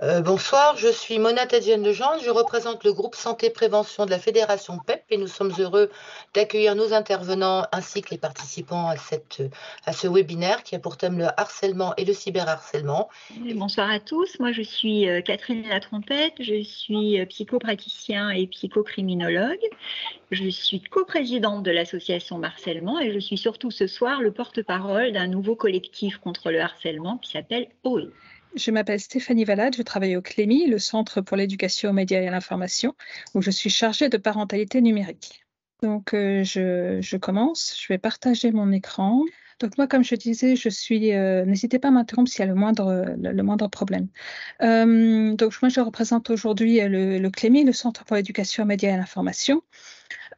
Bonsoir, je suis Mona Tadjienne Legendre, je représente le groupe Santé Prévention de la Fédération PEP et nous sommes heureux d'accueillir nos intervenants ainsi que les participants à ce webinaire qui a pour thème le harcèlement et le cyberharcèlement. Bonsoir à tous, moi je suis Catherine Latrompette, je suis psychopraticien et psychocriminologue. Je suis coprésidente de l'association Harcèlement et je suis surtout ce soir le porte-parole d'un nouveau collectif contre le harcèlement qui s'appelle OE. Je m'appelle Stéphanie Valade, je travaille au CLEMI, le Centre pour l'éducation aux médias et à l'information, où je suis chargée de parentalité numérique. Donc, je commence, je vais partager mon écran. Donc, moi, comme je disais, n'hésitez pas à m'interrompre s'il y a le moindre problème. Donc, moi, je représente aujourd'hui le CLEMI, le Centre pour l'éducation aux médias et à l'information.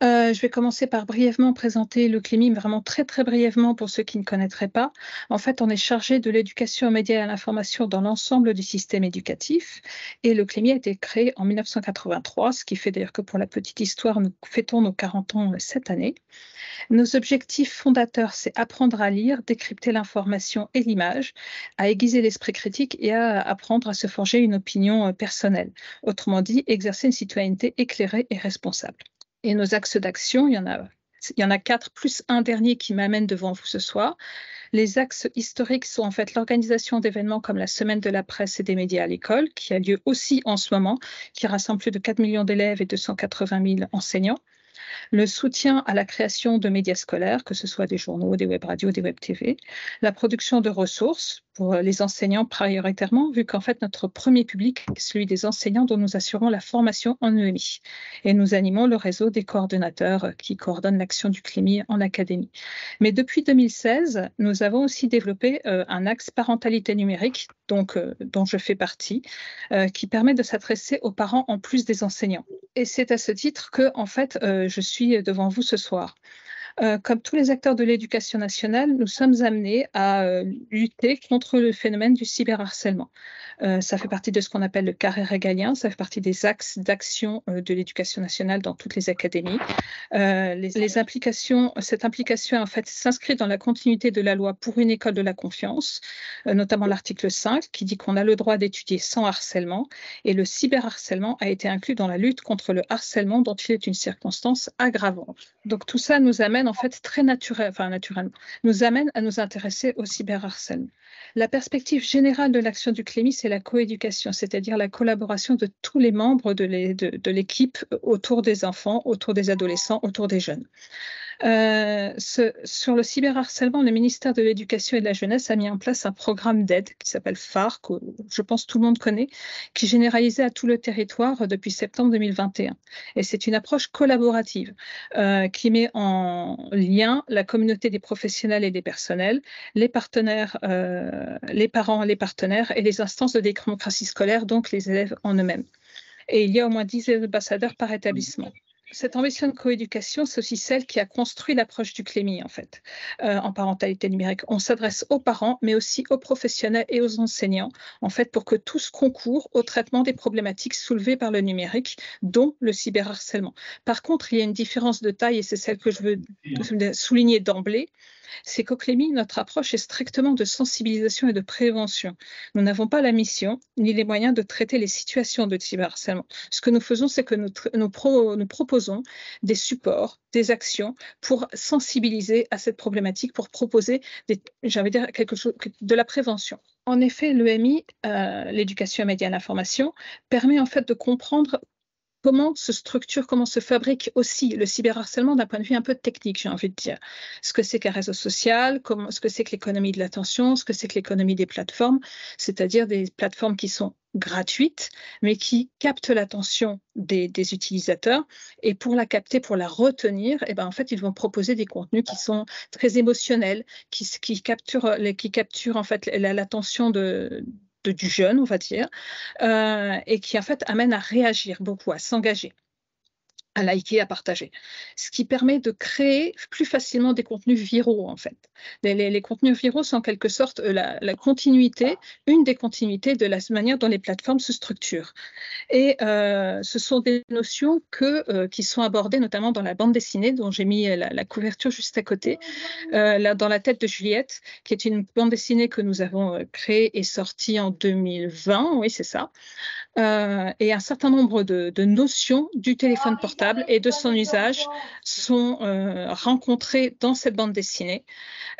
Je vais commencer par brièvement présenter le CLEMI, vraiment très très brièvement pour ceux qui ne connaîtraient pas. En fait, on est chargé de l'éducation aux médias et à l'information dans l'ensemble du système éducatif. Et le CLEMI a été créé en 1983, ce qui fait d'ailleurs que pour la petite histoire, nous fêtons nos 40 ans cette année. Nos objectifs fondateurs, c'est apprendre à lire, décrypter l'information et l'image, à aiguiser l'esprit critique et à apprendre à se forger une opinion personnelle. Autrement dit, exercer une citoyenneté éclairée et responsable. Et nos axes d'action, il y en a 4 plus un dernier qui m'amène devant vous ce soir. Les axes historiques sont en fait l'organisation d'événements comme la Semaine de la presse et des médias à l'école, qui a lieu aussi en ce moment, qui rassemble plus de 4 millions d'élèves et 280 000 enseignants. Le soutien à la création de médias scolaires, que ce soit des journaux, des web radios, des web TV, la production de ressources pour les enseignants prioritairement, vu qu'en fait notre premier public est celui des enseignants dont nous assurons la formation en EMI. Et nous animons le réseau des coordonnateurs qui coordonnent l'action du CLEMI en académie. Mais depuis 2016, nous avons aussi développé un axe parentalité numérique, dont je fais partie, qui permet de s'adresser aux parents en plus des enseignants. Et c'est à ce titre que, en fait, je suis devant vous ce soir. Comme tous les acteurs de l'éducation nationale, nous sommes amenés à lutter contre le phénomène du cyberharcèlement. Ça fait partie de ce qu'on appelle le carré régalien, ça fait partie des axes d'action de l'éducation nationale dans toutes les académies. Cette implication, en fait, s'inscrit dans la continuité de la loi pour une école de la confiance, notamment l'article 5, qui dit qu'on a le droit d'étudier sans harcèlement, et le cyberharcèlement a été inclus dans la lutte contre le harcèlement dont il est une circonstance aggravante. Donc tout ça nous amène en fait naturellement, nous amène à nous intéresser au cyberharcèlement. La perspective générale de l'action du CLEMI, c'est la coéducation, c'est-à-dire la collaboration de tous les membres de l'équipe autour des enfants, autour des adolescents, autour des jeunes. Sur le cyberharcèlement, le ministère de l'Éducation et de la Jeunesse a mis en place un programme d'aide qui s'appelle phare, que je pense tout le monde connaît, qui est généralisé à tout le territoire depuis septembre 2021. Et c'est une approche collaborative qui met en lien la communauté des professionnels et des personnels, les partenaires, les parents, les partenaires et les instances de démocratie scolaire, donc les élèves en eux-mêmes. Et il y a au moins 10 ambassadeurs par établissement. Cette ambition de coéducation, c'est aussi celle qui a construit l'approche du CLEMI, en fait, en parentalité numérique. On s'adresse aux parents, mais aussi aux professionnels et aux enseignants, en fait, pour que tous concourent au traitement des problématiques soulevées par le numérique, dont le cyberharcèlement. Par contre, il y a une différence de taille, et c'est celle que je veux souligner d'emblée, c'est qu'au CLEMI, notre approche est strictement de sensibilisation et de prévention. Nous n'avons pas la mission ni les moyens de traiter les situations de cyberharcèlement. Ce que nous faisons, c'est que nous proposons des supports, des actions pour sensibiliser à cette problématique, pour proposer, quelque chose de la prévention. En effet, l'EMI, l'éducation, médias et l'information, permet en fait de comprendre comment se structure, comment se fabrique aussi le cyberharcèlement d'un point de vue un peu technique, j'ai envie de dire. Ce que c'est qu'un réseau social, ce que c'est que l'économie de l'attention, ce que c'est que l'économie des plateformes, c'est-à-dire des plateformes qui sont gratuites, mais qui captent l'attention des utilisateurs. Et pour la capter, pour la retenir, en fait, ils vont proposer des contenus qui sont très émotionnels, qui capturent en fait l'attention du jeune, on va dire, et qui en fait amène à réagir beaucoup, à s'engager, à liker, à partager. Ce qui permet de créer plus facilement des contenus viraux, en fait. Les contenus viraux sont en quelque sorte une des continuités de la manière dont les plateformes se structurent. Et ce sont des notions qui sont abordées notamment dans la bande dessinée, dont j'ai mis la couverture juste à côté, là, dans La tête de Juliette, qui est une bande dessinée que nous avons créée et sortie en 2020, oui, c'est ça. Et un certain nombre de notions du téléphone portable et de son usage sont rencontrées dans cette bande dessinée,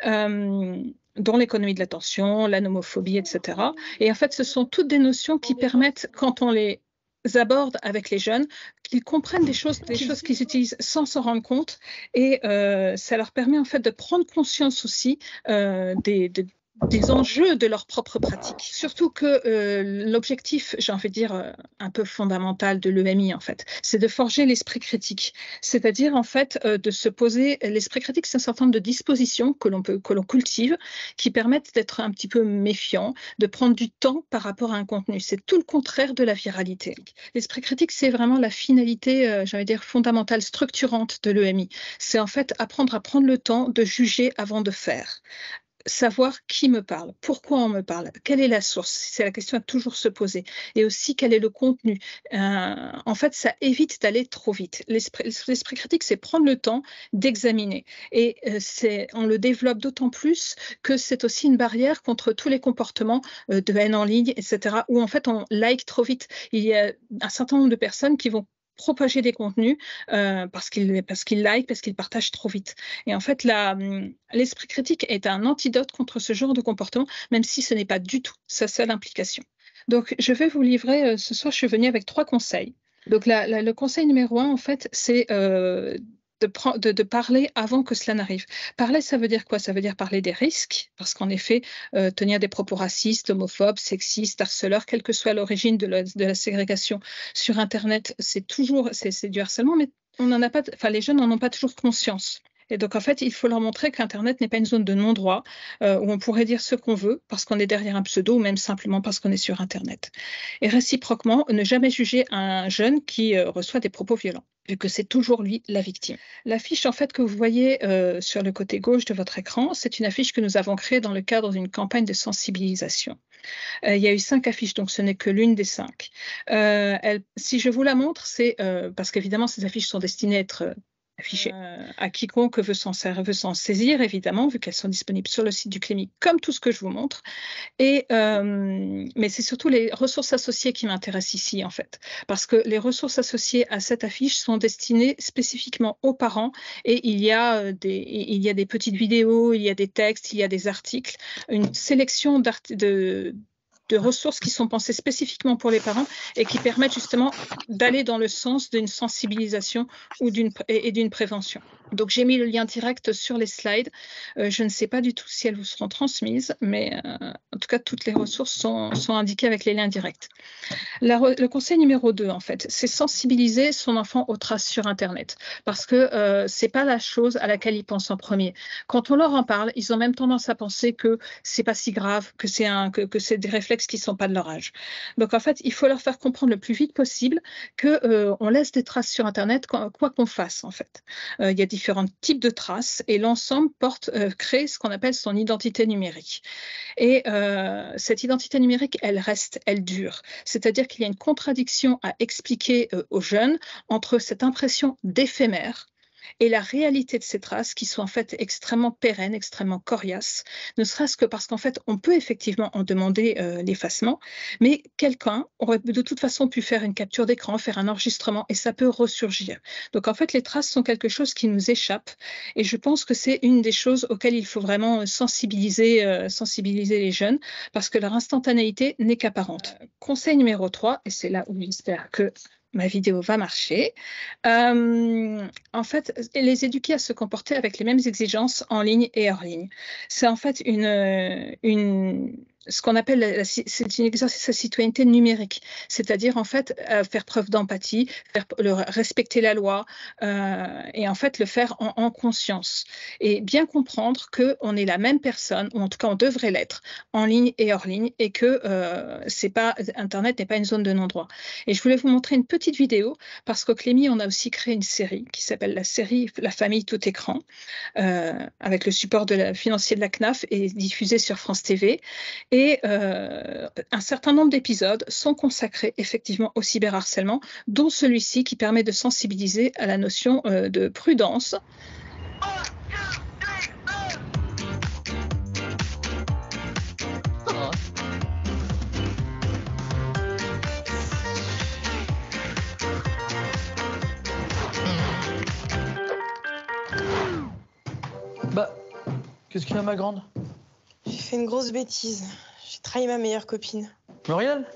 dont l'économie de l'attention, la nomophobie, etc. Et en fait, ce sont toutes des notions qui permettent, quand on les aborde avec les jeunes, qu'ils comprennent des choses qu'ils utilisent sans s'en rendre compte, et ça leur permet en fait de prendre conscience aussi des enjeux de leur propre pratique. Surtout que l'objectif, j'ai envie de dire, un peu fondamental de l'EMI, en fait, c'est de forger l'esprit critique. C'est-à-dire, en fait, de se poser... L'esprit critique, c'est un certain nombre de dispositions que l'on cultive, qui permettent d'être un petit peu méfiant, de prendre du temps par rapport à un contenu. C'est tout le contraire de la viralité. L'esprit critique, c'est vraiment la finalité, j'allais dire, fondamentale, structurante de l'EMI. C'est en fait apprendre à prendre le temps de juger avant de faire. Savoir qui me parle, pourquoi on me parle, quelle est la source, c'est la question à toujours se poser, et aussi quel est le contenu. En fait, ça évite d'aller trop vite. L'esprit critique, c'est prendre le temps d'examiner, et on le développe d'autant plus que c'est aussi une barrière contre tous les comportements de haine en ligne, etc., où en fait on like trop vite. Il y a un certain nombre de personnes qui vont propager des contenus parce qu'ils like, parce qu'ils partagent trop vite. Et en fait, l'esprit critique est un antidote contre ce genre de comportement, même si ce n'est pas du tout sa seule implication. Donc, je vais vous livrer, ce soir, je suis venue avec 3 conseils. Donc, le conseil numéro 1, en fait, c'est de parler avant que cela n'arrive. Parler, ça veut dire quoi? Ça veut dire parler des risques, parce qu'en effet, tenir des propos racistes, homophobes, sexistes, harceleurs, quelle que soit l'origine de la ségrégation sur Internet, c'est du harcèlement, mais les jeunes n'en ont pas toujours conscience. Et donc, en fait, il faut leur montrer qu'Internet n'est pas une zone de non-droit où on pourrait dire ce qu'on veut parce qu'on est derrière un pseudo ou même simplement parce qu'on est sur Internet. Et réciproquement, ne jamais juger un jeune qui reçoit des propos violents, vu que c'est toujours lui la victime. L'affiche, en fait, que vous voyez sur le côté gauche de votre écran, c'est une affiche que nous avons créée dans le cadre d'une campagne de sensibilisation. Il y a eu 5 affiches, donc ce n'est que l'une des 5. Si je vous la montre, c'est parce qu'évidemment, ces affiches sont destinées à être affichées à quiconque veut s'en saisir, évidemment, vu qu'elles sont disponibles sur le site du Clémy, comme tout ce que je vous montre. Mais c'est surtout les ressources associées qui m'intéressent ici, en fait, parce que les ressources associées à cette affiche sont destinées spécifiquement aux parents, et il y a des petites vidéos, il y a des textes, il y a des articles, une sélection de ressources qui sont pensées spécifiquement pour les parents et qui permettent justement d'aller dans le sens d'une sensibilisation et d'une prévention. Donc, j'ai mis le lien direct sur les slides. Je ne sais pas du tout si elles vous seront transmises, mais en tout cas, toutes les ressources sont indiquées avec les liens directs. Le conseil numéro 2, en fait, c'est sensibiliser son enfant aux traces sur Internet, parce que ce n'est pas la chose à laquelle ils pensent en premier. Quand on leur en parle, ils ont même tendance à penser que ce n'est pas si grave, que c'est des réflexes qui ne sont pas de leur âge. Donc, en fait, il faut leur faire comprendre le plus vite possible qu'on laisse des traces sur Internet, quoi qu'on fasse, en fait. Il y a différents types de traces, et l'ensemble crée ce qu'on appelle son identité numérique. Et cette identité numérique, elle dure. C'est-à-dire qu'il y a une contradiction à expliquer aux jeunes entre cette impression d'éphémère et la réalité de ces traces qui sont en fait extrêmement pérennes, extrêmement coriaces, ne serait-ce que parce qu'en fait, on peut effectivement en demander l'effacement, mais quelqu'un aurait de toute façon pu faire une capture d'écran, faire un enregistrement, et ça peut ressurgir. Donc en fait, les traces sont quelque chose qui nous échappe, et je pense que c'est une des choses auxquelles il faut vraiment sensibiliser les jeunes, parce que leur instantanéité n'est qu'apparente. Conseil numéro 3, et c'est là où j'espère que ma vidéo va marcher. En fait, les éduquer à se comporter avec les mêmes exigences en ligne et hors ligne. C'est en fait ce qu'on appelle, c'est un exercice de citoyenneté numérique, c'est-à-dire en fait faire preuve d'empathie, respecter la loi et en fait le faire en conscience et bien comprendre qu'on est la même personne, ou en tout cas on devrait l'être, en ligne et hors ligne, et que Internet n'est pas une zone de non-droit. Et je voulais vous montrer une petite vidéo parce qu'au Clémy, on a aussi créé une série qui s'appelle la série La famille tout écran, avec le support financier de la CNAF et diffusée sur France TV. Et un certain nombre d'épisodes sont consacrés effectivement au cyberharcèlement, dont celui-ci qui permet de sensibiliser à la notion de prudence. Bah, qu'est-ce qu'il y a, ma grande? J'ai fait une grosse bêtise. J'ai trahi ma meilleure copine. Muriel?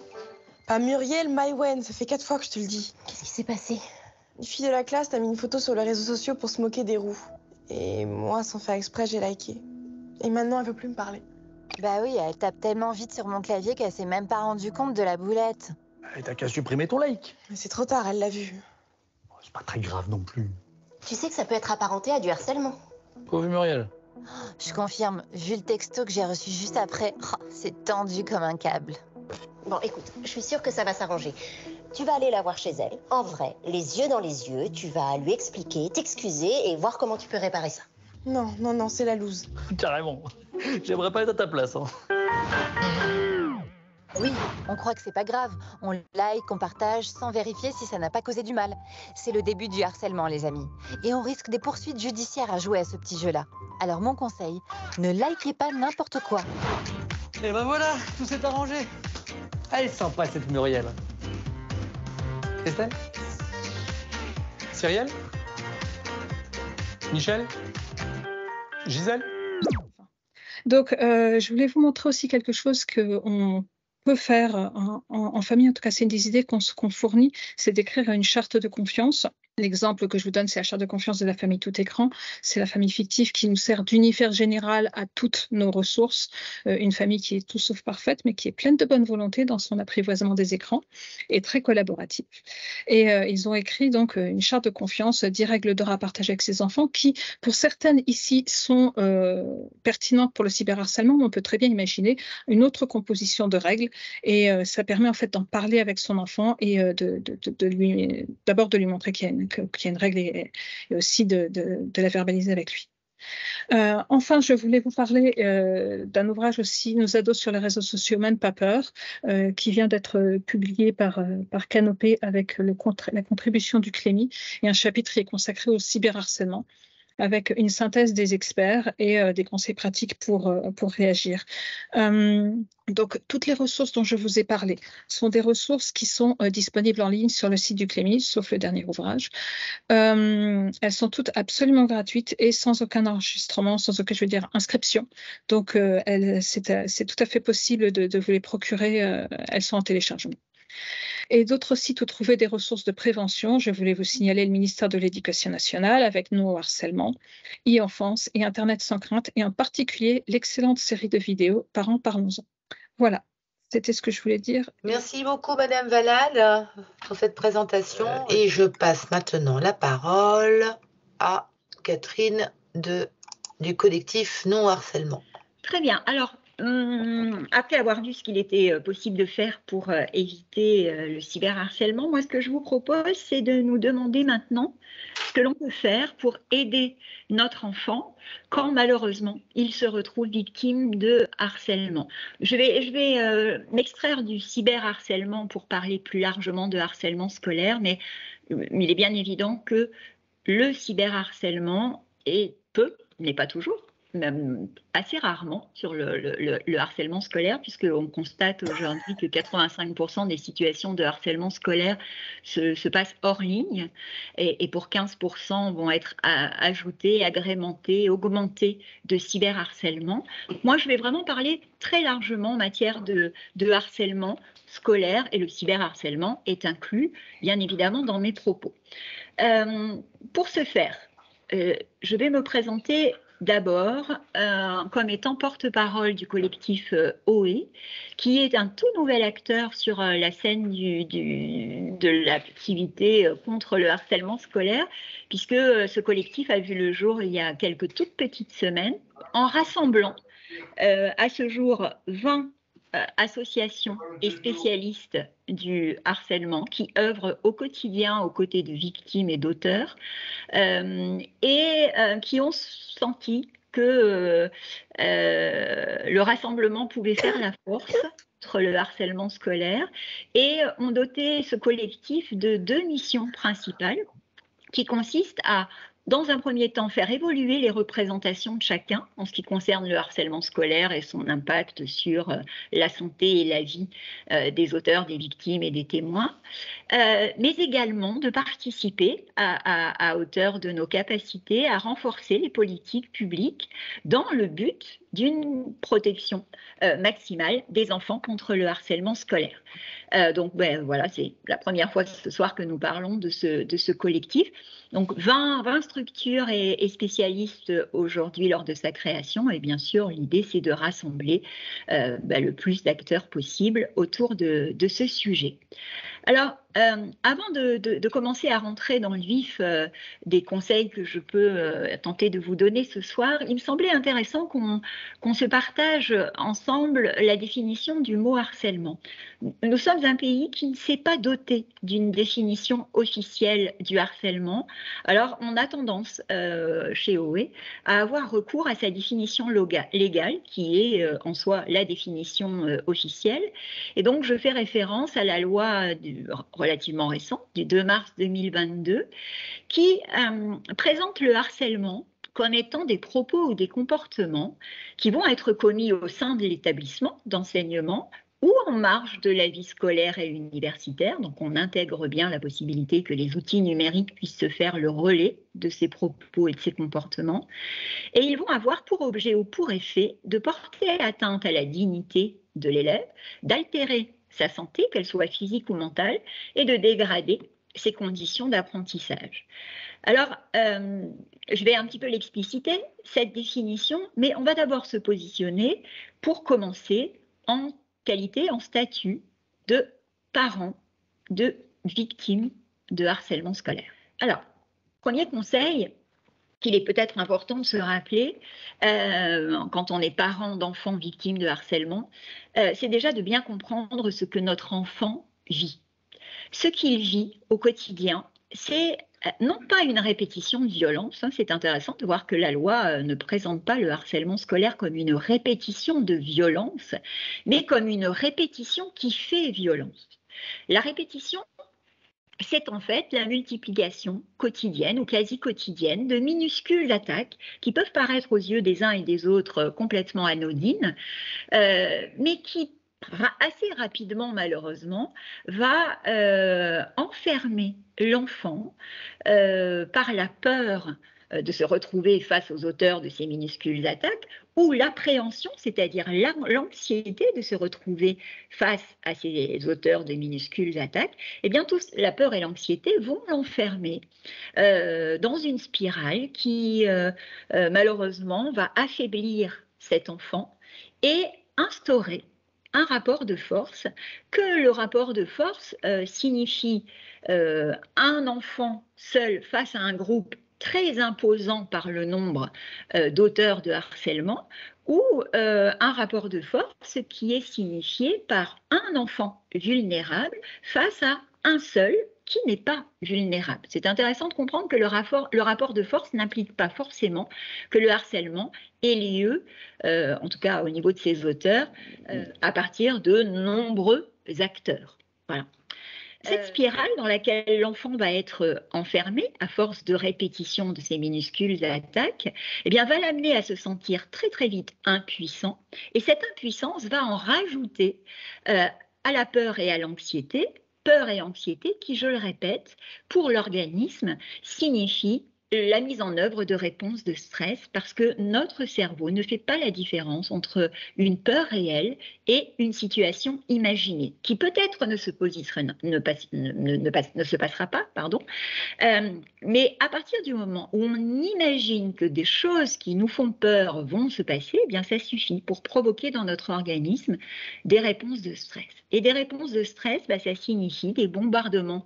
Pas Muriel, Maïwen, ça fait 4 fois que je te le dis. Qu'est-ce qui s'est passé? Une fille de la classe t'a mis une photo sur les réseaux sociaux pour se moquer des roues. Et moi, sans faire exprès, j'ai liké. Et maintenant, elle veut plus me parler. Bah oui, elle tape tellement vite sur mon clavier qu'elle s'est même pas rendue compte de la boulette. Et t'as qu'à supprimer ton like. Mais c'est trop tard, elle l'a vu. C'est pas très grave non plus. Tu sais que ça peut être apparenté à du harcèlement. Pauvre Muriel. Je confirme, vu le texto que j'ai reçu juste après, c'est tendu comme un câble. Bon, écoute, je suis sûre que ça va s'arranger. Tu vas aller la voir chez elle, en vrai, les yeux dans les yeux, tu vas lui expliquer, t'excuser et voir comment tu peux réparer ça. Non, non, non, c'est la loose. Carrément. J'aimerais pas être à ta place. Hein. Oui, on croit que c'est pas grave. On like, on partage sans vérifier si ça n'a pas causé du mal. C'est le début du harcèlement, les amis. Et on risque des poursuites judiciaires à jouer à ce petit jeu-là. Alors mon conseil, ne likez pas n'importe quoi. Et ben voilà, tout s'est arrangé. Elle est sympa, cette Muriel. Estelle? Cyrielle? Michel? Gisèle? Donc, je voulais vous montrer aussi quelque chose qu'on peut faire en famille. En tout cas, c'est une des idées qu'on fournit, c'est d'écrire une charte de confiance. L'exemple que je vous donne, c'est la charte de confiance de la famille tout écran. C'est la famille fictive qui nous sert d'univers général à toutes nos ressources. Une famille qui est tout sauf parfaite, mais qui est pleine de bonne volonté dans son apprivoisement des écrans et très collaborative. Et ils ont écrit donc une charte de confiance, 10 règles d'or à partager avec ses enfants, qui, pour certaines ici, sont pertinentes pour le cyberharcèlement, mais on peut très bien imaginer une autre composition de règles. Et ça permet en fait d'en parler avec son enfant et d'abord de lui montrer qu'il y a une règle et aussi de la verbaliser avec lui. Enfin, je voulais vous parler d'un ouvrage aussi, Nos ados sur les réseaux sociaux, Même pas peur, qui vient d'être publié par Canopé avec la contribution du Clémy, et un chapitre qui est consacré au cyberharcèlement, avec une synthèse des experts et des conseils pratiques pour réagir. Donc, toutes les ressources dont je vous ai parlé sont des ressources qui sont disponibles en ligne sur le site du Clémy, sauf le dernier ouvrage. Elles sont toutes absolument gratuites et sans aucun enregistrement, sans aucune, inscription. Donc, c'est tout à fait possible de vous les procurer. Elles sont en téléchargement. Et d'autres sites où trouver des ressources de prévention, je voulais vous signaler le ministère de l'Éducation nationale avec No au harcèlement, e-enfance et Internet sans crainte, et en particulier l'excellente série de vidéos Parents parlons-en. Voilà, c'était ce que je voulais dire. Merci beaucoup, Madame Valade, pour cette présentation. Et je passe maintenant la parole à Catherine du collectif Non Harcèlement. Très bien. Alors, après avoir vu ce qu'il était possible de faire pour éviter le cyberharcèlement, moi, ce que je vous propose, c'est de nous demander maintenant ce que l'on peut faire pour aider notre enfant quand, malheureusement, il se retrouve victime de harcèlement. Je vais m'extraire du cyberharcèlement pour parler plus largement de harcèlement scolaire, mais il est bien évident que le cyberharcèlement n'est pas toujours, même assez rarement sur le harcèlement scolaire, puisqu'on constate aujourd'hui que 85% des situations de harcèlement scolaire se passent hors ligne, et pour 15% vont être ajoutées, agrémentées, augmentées de cyberharcèlement. Moi, je vais vraiment parler très largement en matière de harcèlement scolaire, et le cyberharcèlement est inclus, bien évidemment, dans mes propos. Pour ce faire, je vais me présenter d'abord comme étant porte-parole du collectif OE, qui est un tout nouvel acteur sur la scène de l'activité contre le harcèlement scolaire, puisque ce collectif a vu le jour il y a quelques toutes petites semaines, en rassemblant à ce jour 20 associations et spécialistes du harcèlement qui œuvrent au quotidien aux côtés de victimes et d'auteurs, et qui ont senti que le rassemblement pouvait faire la force contre le harcèlement scolaire et ont doté ce collectif de 2 missions principales qui consistent à, dans un premier temps, faire évoluer les représentations de chacun en ce qui concerne le harcèlement scolaire et son impact sur la santé et la vie des auteurs, des victimes et des témoins, mais également de participer à hauteur de nos capacités à renforcer les politiques publiques dans le but d'une protection maximale des enfants contre le harcèlement scolaire. Donc voilà, c'est la première fois ce soir que nous parlons de ce collectif. Donc 20 structures et spécialistes aujourd'hui lors de sa création, et bien sûr l'idée c'est de rassembler le plus d'acteurs possible autour de ce sujet. Alors, avant de commencer à rentrer dans le vif des conseils que je peux tenter de vous donner ce soir, il me semblait intéressant qu'on se partage ensemble la définition du mot harcèlement. Nous sommes un pays qui ne s'est pas doté d'une définition officielle du harcèlement. Alors, on a tendance chez OE à avoir recours à sa définition légale, qui est en soi la définition officielle. Et donc, je fais référence à la loi relativement récente, du 2 mars 2022, qui présente le harcèlement comme étant des propos ou des comportements qui vont être commis au sein de l'établissement d'enseignement ou en marge de la vie scolaire et universitaire. Donc on intègre bien la possibilité que les outils numériques puissent se faire le relais de ces propos et de ces comportements. Et ils vont avoir pour objet ou pour effet de porter atteinte à la dignité de l'élève, d'altérer sa santé, qu'elle soit physique ou mentale, et de dégrader ses conditions d'apprentissage. Alors, je vais un petit peu l'expliciter, cette définition, mais on va d'abord se positionner pour commencer en qualité, en statut de parents de victimes de harcèlement scolaire. Alors, premier conseil qu'il est peut-être important de se rappeler quand on est parent d'enfants victimes de harcèlement, c'est déjà de bien comprendre ce que notre enfant vit. Ce qu'il vit au quotidien, c'est non pas une répétition de violence, c'est intéressant de voir que la loi ne présente pas le harcèlement scolaire comme une répétition de violence, mais comme une répétition qui fait violence. La répétition, c'est en fait la multiplication quotidienne ou quasi quotidienne de minuscules attaques qui peuvent paraître aux yeux des uns et des autres complètement anodines, mais qui assez rapidement, malheureusement, va enfermer l'enfant par la peur de se retrouver face aux auteurs de ces minuscules attaques, ou l'appréhension, c'est-à-dire l'anxiété de se retrouver face à ces auteurs de minuscules attaques, et bien tous, la peur et l'anxiété vont l'enfermer dans une spirale qui, malheureusement, va affaiblir cet enfant et instaurer un rapport de force, que le rapport de force signifie un enfant seul face à un groupe très imposant par le nombre d'auteurs de harcèlement, ou un rapport de force qui est signifié par un enfant vulnérable face à un seul qui n'est pas vulnérable. C'est intéressant de comprendre que le rapport de force n'implique pas forcément que le harcèlement ait lieu, en tout cas au niveau de ses auteurs, à partir de nombreux acteurs. Voilà. Cette spirale dans laquelle l'enfant va être enfermé à force de répétition de ces minuscules attaques, eh bien, va l'amener à se sentir très très vite impuissant, et cette impuissance va en rajouter à la peur et à l'anxiété. Peur et anxiété qui, je le répète, pour l'organisme signifie la mise en œuvre de réponses de stress, parce que notre cerveau ne fait pas la différence entre une peur réelle et une situation imaginée, qui peut-être ne se passera pas, mais à partir du moment où on imagine que des choses qui nous font peur vont se passer, eh bien ça suffit pour provoquer dans notre organisme des réponses de stress. Et des réponses de stress, ça signifie des bombardements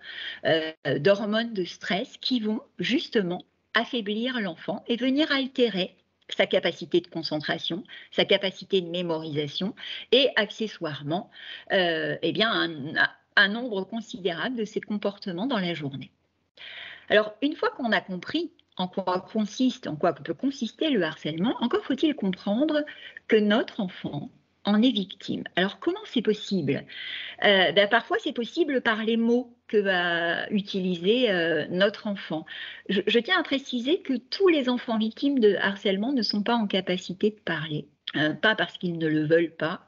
d'hormones de stress qui vont justement affaiblir l'enfant et venir altérer sa capacité de concentration, sa capacité de mémorisation et accessoirement un nombre considérable de ses comportements dans la journée. Alors, une fois qu'on a compris en quoi peut consister le harcèlement, encore faut-il comprendre que notre enfant en est victime. Alors comment c'est possible? Parfois c'est possible par les mots que va utiliser notre enfant. Je tiens à préciser que tous les enfants victimes de harcèlement ne sont pas en capacité de parler. Pas parce qu'ils ne le veulent pas,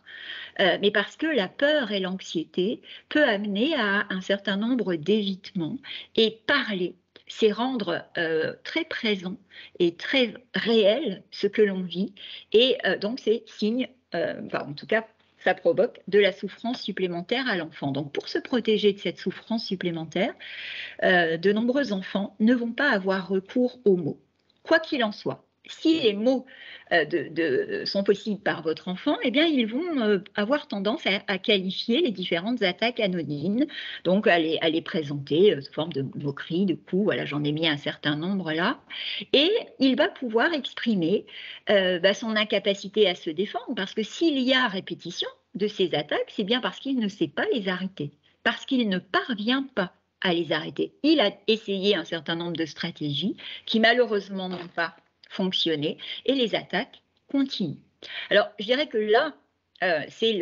mais parce que la peur et l'anxiété peut amener à un certain nombre d'évitements. Et parler, c'est rendre très présent et très réel ce que l'on vit. Et donc c'est signe, en tout cas, ça provoque de la souffrance supplémentaire à l'enfant. Donc pour se protéger de cette souffrance supplémentaire, de nombreux enfants ne vont pas avoir recours aux mots. Quoi qu'il en soit, si les mots sont possibles par votre enfant, eh bien, ils vont avoir tendance à qualifier les différentes attaques anodines, donc à les présenter sous forme de moqueries, de coups. Voilà, j'en ai mis un certain nombre là. Et il va pouvoir exprimer son incapacité à se défendre, parce que s'il y a répétition de ces attaques, c'est bien parce qu'il ne sait pas les arrêter, parce qu'il ne parvient pas à les arrêter. Il a essayé un certain nombre de stratégies qui malheureusement n'ont pas fonctionné et les attaques continuent. Alors, je dirais que là, c'est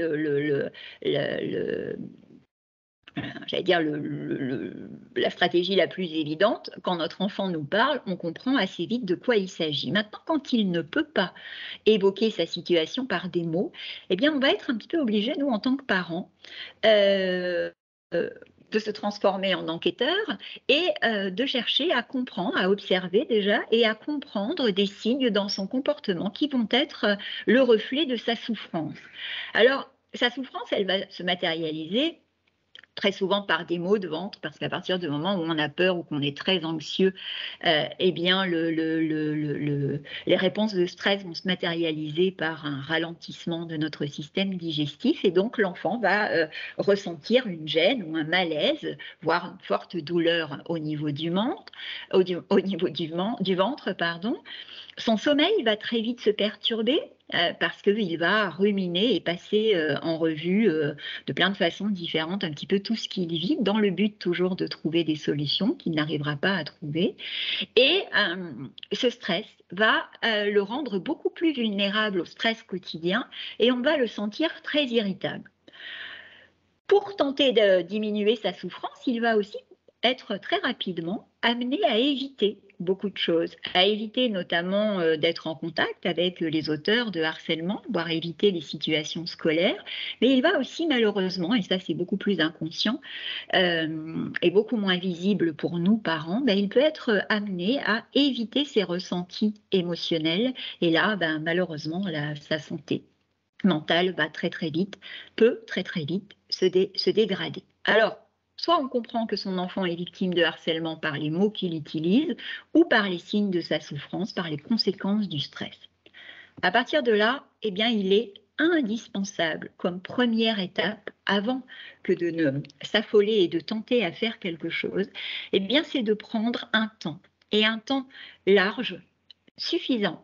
la stratégie la plus évidente. Quand notre enfant nous parle, on comprend assez vite de quoi il s'agit. Maintenant, quand il ne peut pas évoquer sa situation par des mots, eh bien, on va être un petit peu obligé, nous, en tant que parents, de se transformer en enquêteur et de chercher à comprendre, à observer déjà et à comprendre des signes dans son comportement qui vont être le reflet de sa souffrance. Alors, sa souffrance, elle va se matérialiser très souvent par des maux de ventre, parce qu'à partir du moment où on a peur ou qu'on est très anxieux, eh bien les réponses de stress vont se matérialiser par un ralentissement de notre système digestif, et donc l'enfant va ressentir une gêne ou un malaise, voire une forte douleur au niveau du ventre, pardon. Son sommeil va très vite se perturber parce qu'il va ruminer et passer en revue de plein de façons différentes un petit peu tout ce qu'il vit, dans le but toujours de trouver des solutions qu'il n'arrivera pas à trouver. Et ce stress va le rendre beaucoup plus vulnérable au stress quotidien, et on va le sentir très irritable. Pour tenter de diminuer sa souffrance, il va aussi être très rapidement amené à éviter beaucoup de choses, à éviter notamment d'être en contact avec les auteurs de harcèlement, voire éviter les situations scolaires, mais il va aussi malheureusement, et ça c'est beaucoup plus inconscient et beaucoup moins visible pour nous parents, il peut être amené à éviter ses ressentis émotionnels, et là malheureusement sa santé mentale va peut très vite se dégrader. Alors, soit on comprend que son enfant est victime de harcèlement par les mots qu'il utilise ou par les signes de sa souffrance, par les conséquences du stress. À partir de là, eh bien, il est indispensable comme première étape, avant que de ne s'affoler et de tenter à faire quelque chose, eh bien, c'est de prendre un temps, et un temps large, suffisant,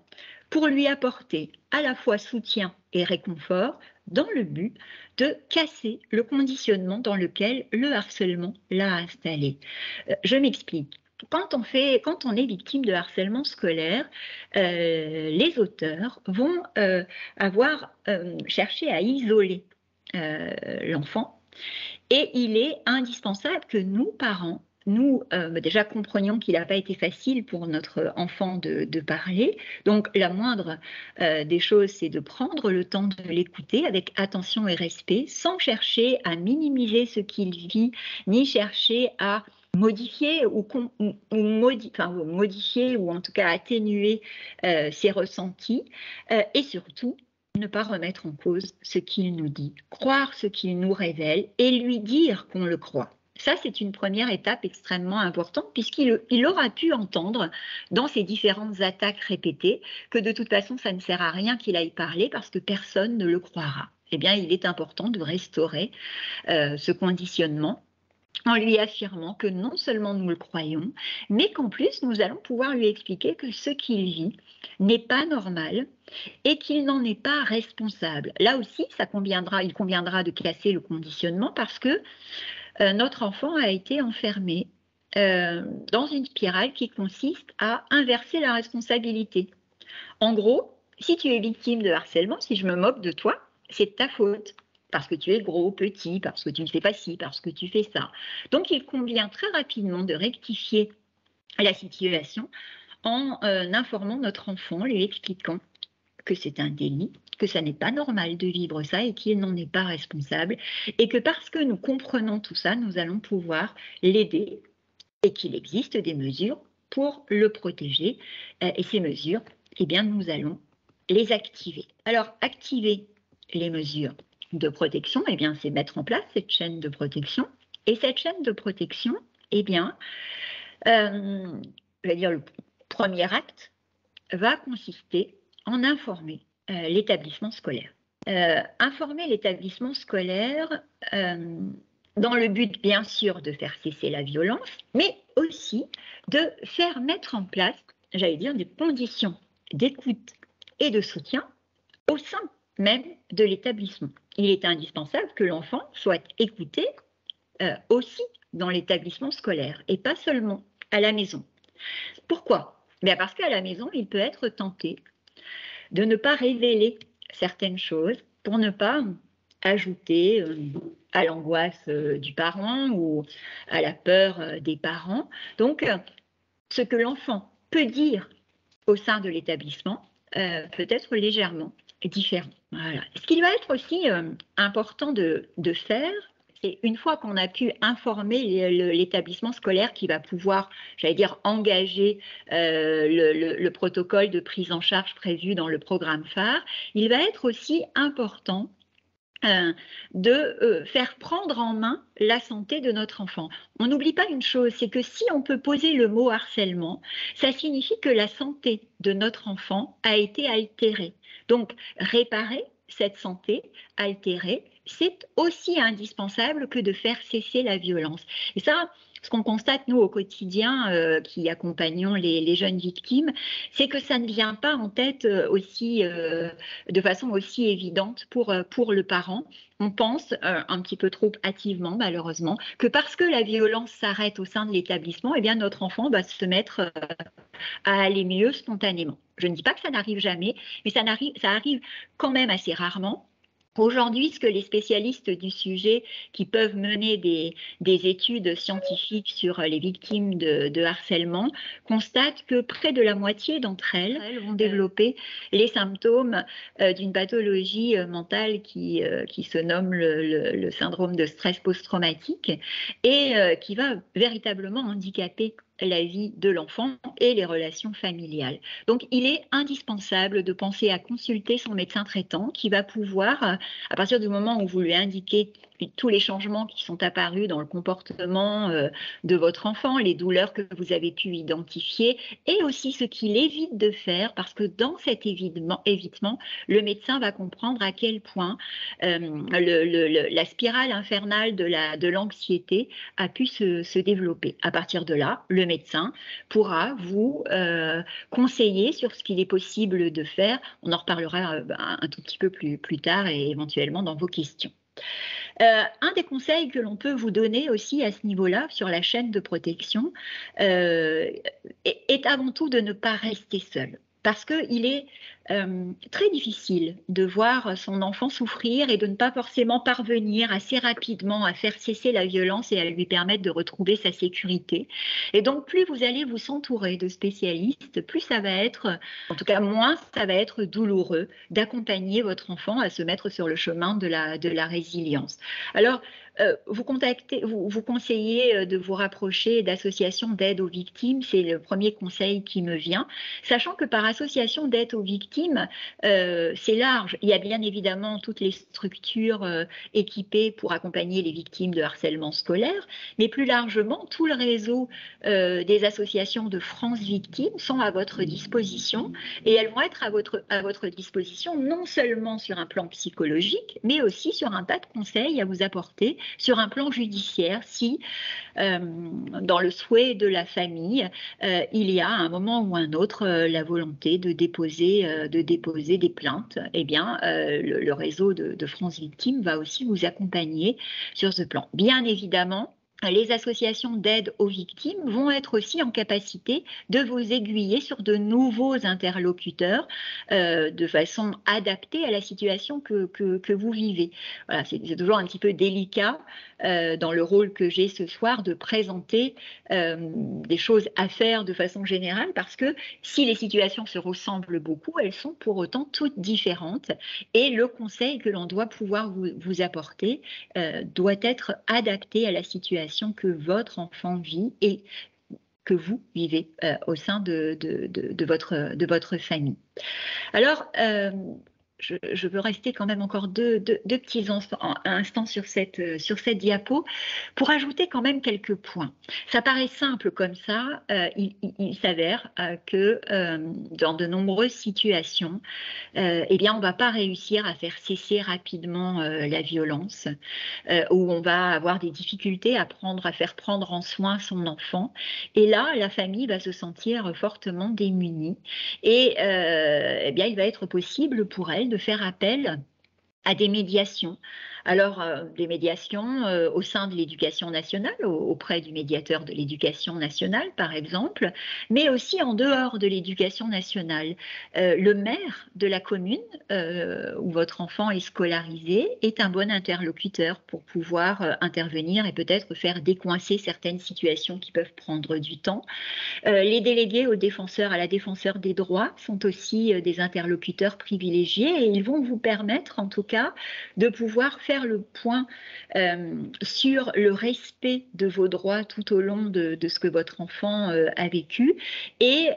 pour lui apporter à la fois soutien et réconfort, dans le but de casser le conditionnement dans lequel le harcèlement l'a installé. Je m'explique. Quand on est victime de harcèlement scolaire, les auteurs vont avoir cherché à isoler l'enfant, et il est indispensable que nous, parents, nous déjà comprenions qu'il n'a pas été facile pour notre enfant de parler. Donc la moindre des choses, c'est de prendre le temps de l'écouter avec attention et respect, sans chercher à minimiser ce qu'il vit, ni chercher à modifier modifier ou en tout cas atténuer ses ressentis, et surtout ne pas remettre en cause ce qu'il nous dit, croire ce qu'il nous révèle et lui dire qu'on le croit. Ça, c'est une première étape extrêmement importante, puisqu'il aura pu entendre dans ces différentes attaques répétées que de toute façon, ça ne sert à rien qu'il aille parler parce que personne ne le croira. Eh bien, il est important de restaurer ce conditionnement en lui affirmant que non seulement nous le croyons, mais qu'en plus, nous allons pouvoir lui expliquer que ce qu'il vit n'est pas normal et qu'il n'en est pas responsable. Là aussi, il conviendra de casser le conditionnement, parce que notre enfant a été enfermé dans une spirale qui consiste à inverser la responsabilité. En gros, si tu es victime de harcèlement, si je me moque de toi, c'est de ta faute. Parce que tu es gros, petit, parce que tu ne fais pas ci, parce que tu fais ça. Donc, il convient très rapidement de rectifier la situation en informant notre enfant, lui expliquant que c'est un délit, que ça n'est pas normal de vivre ça et qu'il n'en est pas responsable, et que parce que nous comprenons tout ça, nous allons pouvoir l'aider et qu'il existe des mesures pour le protéger. Et ces mesures, eh bien, nous allons les activer. Alors, activer les mesures de protection, eh bien, c'est mettre en place cette chaîne de protection. Et cette chaîne de protection, eh bien, je vais dire le premier acte va consister en informer l'établissement scolaire. Informer l'établissement scolaire dans le but, bien sûr, de faire cesser la violence, mais aussi de faire mettre en place, j'allais dire, des conditions d'écoute et de soutien au sein même de l'établissement. Il est indispensable que l'enfant soit écouté aussi dans l'établissement scolaire et pas seulement à la maison. Pourquoi ? Bien parce qu'à la maison, il peut être tenté de ne pas révéler certaines choses pour ne pas ajouter à l'angoisse du parent ou à la peur des parents. Donc, ce que l'enfant peut dire au sein de l'établissement peut être légèrement différent. Voilà. Ce qu'il va être aussi important de faire, c'est une fois qu'on a pu informer l'établissement scolaire qui va pouvoir, j'allais dire, engager le protocole de prise en charge prévu dans le programme phare, il va être aussi important de faire prendre en main la santé de notre enfant. On n'oublie pas une chose, c'est que si on peut poser le mot harcèlement, ça signifie que la santé de notre enfant a été altérée. Donc, réparer cette santé altérée, c'est aussi indispensable que de faire cesser la violence. Et ça, ce qu'on constate, nous, au quotidien, qui accompagnons les jeunes victimes, c'est que ça ne vient pas en tête aussi, de façon aussi évidente pour le parent. On pense un petit peu trop hâtivement, malheureusement, que parce que la violence s'arrête au sein de l'établissement, eh bien, notre enfant va se mettre à aller mieux spontanément. Je ne dis pas que ça n'arrive jamais, mais ça arrive quand même assez rarement. Aujourd'hui, ce que les spécialistes du sujet qui peuvent mener des études scientifiques sur les victimes de harcèlement constatent que près de la moitié d'entre elles vont développer les symptômes d'une pathologie mentale qui se nomme le syndrome de stress post-traumatique et qui va véritablement handicaper la vie de l'enfant et les relations familiales. Donc, il est indispensable de penser à consulter son médecin traitant qui va pouvoir, à partir du moment où vous lui indiquez tous les changements qui sont apparus dans le comportement de votre enfant, les douleurs que vous avez pu identifier et aussi ce qu'il évite de faire, parce que dans cet évitement, le médecin va comprendre à quel point la spirale infernale de l'anxiété a pu se développer. À partir de là, le médecin pourra vous conseiller sur ce qu'il est possible de faire. On en reparlera un tout petit peu plus tard et éventuellement dans vos questions. Un des conseils que l'on peut vous donner aussi à ce niveau-là, sur la chaîne de protection, est avant tout de ne pas rester seul. Parce qu'il est très difficile de voir son enfant souffrir et de ne pas forcément parvenir assez rapidement à faire cesser la violence et à lui permettre de retrouver sa sécurité. Et donc, plus vous allez vous entourer de spécialistes, plus ça va être, en tout cas moins ça va être douloureux d'accompagner votre enfant à se mettre sur le chemin de la résilience. Alors, vous conseillez de vous rapprocher d'associations d'aide aux victimes, c'est le premier conseil qui me vient, sachant que par association d'aide aux victimes, c'est large. Il y a bien évidemment toutes les structures équipées pour accompagner les victimes de harcèlement scolaire, mais plus largement, tout le réseau des associations de France Victimes sont à votre disposition et elles vont être à votre disposition non seulement sur un plan psychologique, mais aussi sur un tas de conseils à vous apporter sur un plan judiciaire si, dans le souhait de la famille, il y a à un moment ou un autre la volonté de déposer des plaintes. Eh bien, le réseau de France Victimes va aussi vous accompagner sur ce plan. Bien évidemment, les associations d'aide aux victimes vont être aussi en capacité de vous aiguiller sur de nouveaux interlocuteurs de façon adaptée à la situation que vous vivez. Voilà, c'est toujours un petit peu délicat dans le rôle que j'ai ce soir de présenter des choses à faire de façon générale, parce que si les situations se ressemblent beaucoup, elles sont pour autant toutes différentes, et le conseil que l'on doit pouvoir vous apporter doit être adapté à la situation que votre enfant vit et que vous vivez au sein de votre famille. Alors, je veux rester quand même encore deux petits instants sur cette diapo pour ajouter quand même quelques points. Ça paraît simple comme ça, il s'avère que dans de nombreuses situations, eh bien, on ne va pas réussir à faire cesser rapidement la violence, où on va avoir des difficultés à faire prendre en soin son enfant. Et là, la famille va se sentir fortement démunie et eh bien, il va être possible pour elle de faire appel à des médiations. Alors, des médiations au sein de l'éducation nationale, auprès du médiateur de l'éducation nationale, par exemple, mais aussi en dehors de l'éducation nationale. Le maire de la commune où votre enfant est scolarisé est un bon interlocuteur pour pouvoir intervenir et peut-être faire décoincer certaines situations qui peuvent prendre du temps. Les délégués à la défenseur des droits sont aussi des interlocuteurs privilégiés, et ils vont vous permettre en tout cas de pouvoir faire le point sur le respect de vos droits tout au long de ce que votre enfant a vécu, et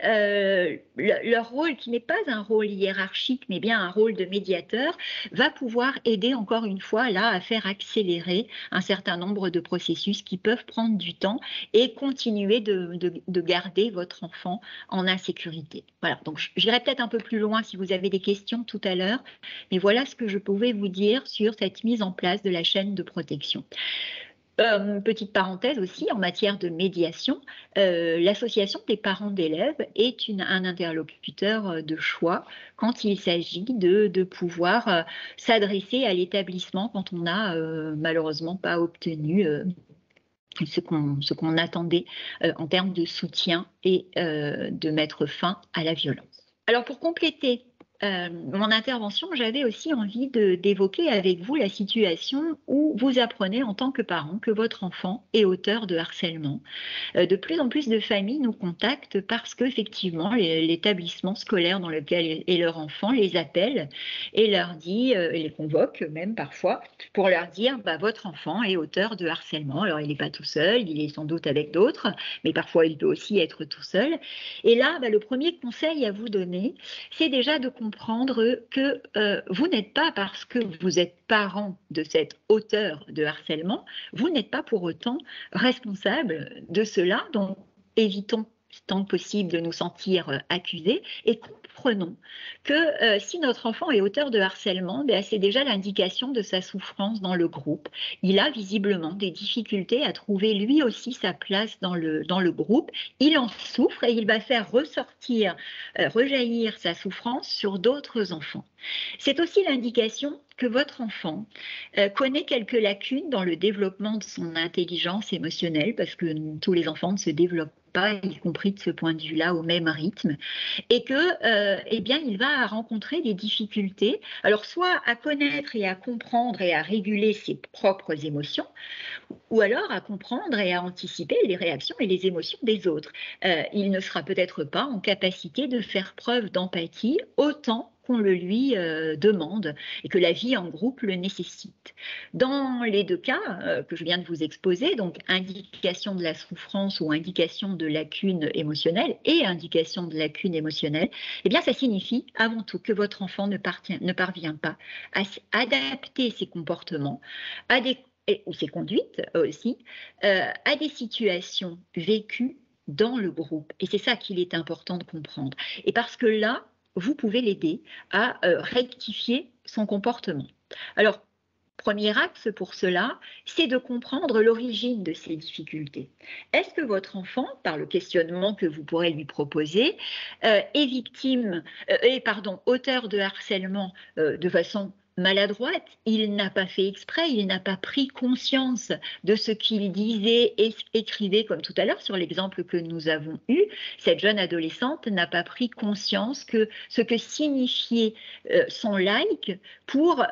leur rôle, qui n'est pas un rôle hiérarchique mais bien un rôle de médiateur, va pouvoir aider encore une fois là à faire accélérer un certain nombre de processus qui peuvent prendre du temps et continuer de garder votre enfant en insécurité. Voilà, donc j'irai peut-être un peu plus loin si vous avez des questions tout à l'heure, mais voilà ce que je pouvais vous dire sur cette mise en place de la chaîne de protection. Petite parenthèse aussi, en matière de médiation, l'association des parents d'élèves est un interlocuteur de choix quand il s'agit de pouvoir s'adresser à l'établissement quand on n'a malheureusement pas obtenu ce qu'on attendait en termes de soutien et de mettre fin à la violence. Alors, pour compléter mon intervention, j'avais aussi envie d'évoquer avec vous la situation où vous apprenez en tant que parent que votre enfant est auteur de harcèlement. De plus en plus de familles nous contactent parce qu'effectivement, l'établissement scolaire dans lequel est leur enfant les appelle et leur dit, et les convoque même parfois, pour leur dire votre enfant est auteur de harcèlement. Alors, il n'est pas tout seul, il est sans doute avec d'autres, mais parfois il peut aussi être tout seul. Et là, le premier conseil à vous donner, c'est déjà de comprendre que vous n'êtes pas, parce que vous êtes parent de cet auteur de harcèlement, vous n'êtes pas pour autant responsable de cela. Donc, évitons tant que possible de nous sentir accusés et comprenons que si notre enfant est auteur de harcèlement, c'est déjà l'indication de sa souffrance dans le groupe. Il a visiblement des difficultés à trouver lui aussi sa place dans le groupe. Il en souffre et il va faire rejaillir sa souffrance sur d'autres enfants. C'est aussi l'indication que votre enfant connaît quelques lacunes dans le développement de son intelligence émotionnelle, parce que tous les enfants ne se développent pas, y compris de ce point de vue-là, au même rythme, et que, eh bien, il va rencontrer des difficultés, alors soit à connaître et à comprendre et à réguler ses propres émotions, ou alors à comprendre et à anticiper les réactions et les émotions des autres. Il ne sera peut-être pas en capacité de faire preuve d'empathie autant qu'on le lui demande et que la vie en groupe le nécessite. Dans les deux cas que je viens de vous exposer, donc indication de la souffrance ou indication de lacune émotionnelle et indication de lacune émotionnelle, eh bien ça signifie avant tout que votre enfant ne parvient pas à adapter ses comportements ou ses conduites aussi à des situations vécues dans le groupe. Et c'est ça qu'il est important de comprendre. Et parce que là, vous pouvez l'aider à rectifier son comportement. Alors, premier axe pour cela, c'est de comprendre l'origine de ces difficultés. Est-ce que votre enfant, par le questionnement que vous pourrez lui proposer, est auteur de harcèlement de façon maladroite, il n'a pas fait exprès, il n'a pas pris conscience de ce qu'il disait et écrivait, comme tout à l'heure sur l'exemple que nous avons eu. Cette jeune adolescente n'a pas pris conscience que ce que signifiait son like pour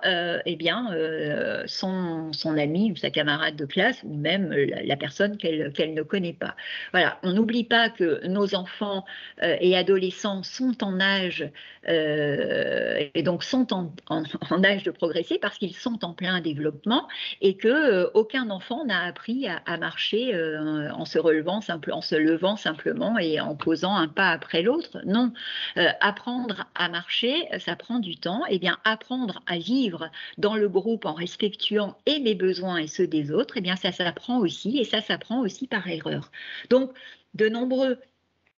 son ami ou sa camarade de classe ou même la personne qu'elle ne connaît pas. Voilà, on n'oublie pas que nos enfants et adolescents sont en âge et donc sont en âge de progresser parce qu'ils sont en plein développement et que aucun enfant n'a appris à marcher en se levant simplement et en posant un pas après l'autre. Non, apprendre à marcher, ça prend du temps. Et bien apprendre à vivre dans le groupe en respectuant et mes besoins et ceux des autres, et bien ça s'apprend aussi et ça s'apprend aussi par erreur. Donc de nombreux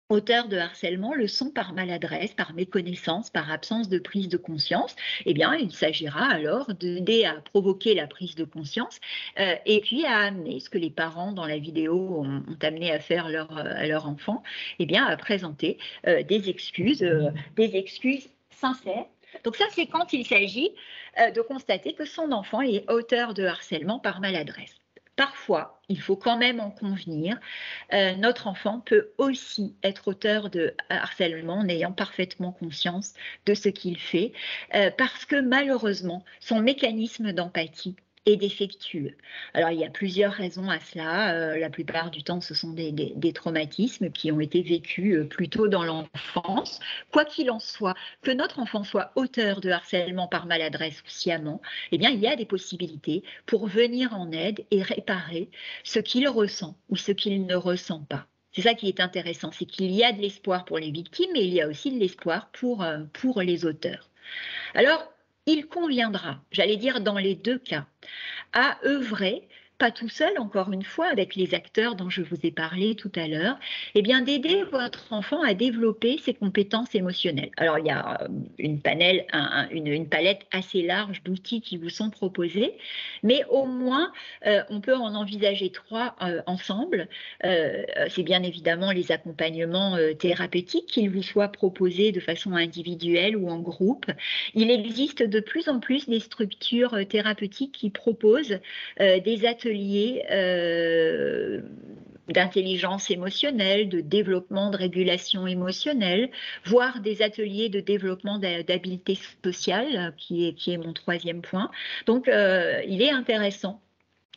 auteurs de harcèlement le sont par maladresse, par méconnaissance, par absence de prise de conscience. Eh bien, il s'agira alors d'aider à provoquer la prise de conscience et puis à amener ce que les parents dans la vidéo ont amené à faire à leur enfant, eh bien, à présenter des excuses sincères. Donc ça, c'est quand il s'agit de constater que son enfant est auteur de harcèlement par maladresse. Parfois, il faut quand même en convenir, notre enfant peut aussi être auteur de harcèlement en ayant parfaitement conscience de ce qu'il fait, parce que malheureusement, son mécanisme d'empathie est défectueux. Alors, il y a plusieurs raisons à cela. La plupart du temps, ce sont des traumatismes qui ont été vécus plus tôt dans l'enfance. Quoi qu'il en soit, que notre enfant soit auteur de harcèlement par maladresse ou sciemment, eh bien, il y a des possibilités pour venir en aide et réparer ce qu'il ressent ou ce qu'il ne ressent pas. C'est ça qui est intéressant, c'est qu'il y a de l'espoir pour les victimes, mais il y a aussi de l'espoir pour les auteurs. Alors, il conviendra, j'allais dire dans les deux cas, à œuvrer, pas tout seul, encore une fois, avec les acteurs dont je vous ai parlé tout à l'heure, eh bien d'aider votre enfant à développer ses compétences émotionnelles. Alors, il y a une palette assez large d'outils qui vous sont proposés, mais au moins, on peut en envisager 3 ensemble. C'est bien évidemment les accompagnements thérapeutiques, qu'ils vous soient proposés de façon individuelle ou en groupe. Il existe de plus en plus des structures thérapeutiques qui proposent des ateliers d'intelligence émotionnelle, de développement de régulation émotionnelle, voire des ateliers de développement d'habileté sociale, qui est mon 3e point. Donc, il est intéressant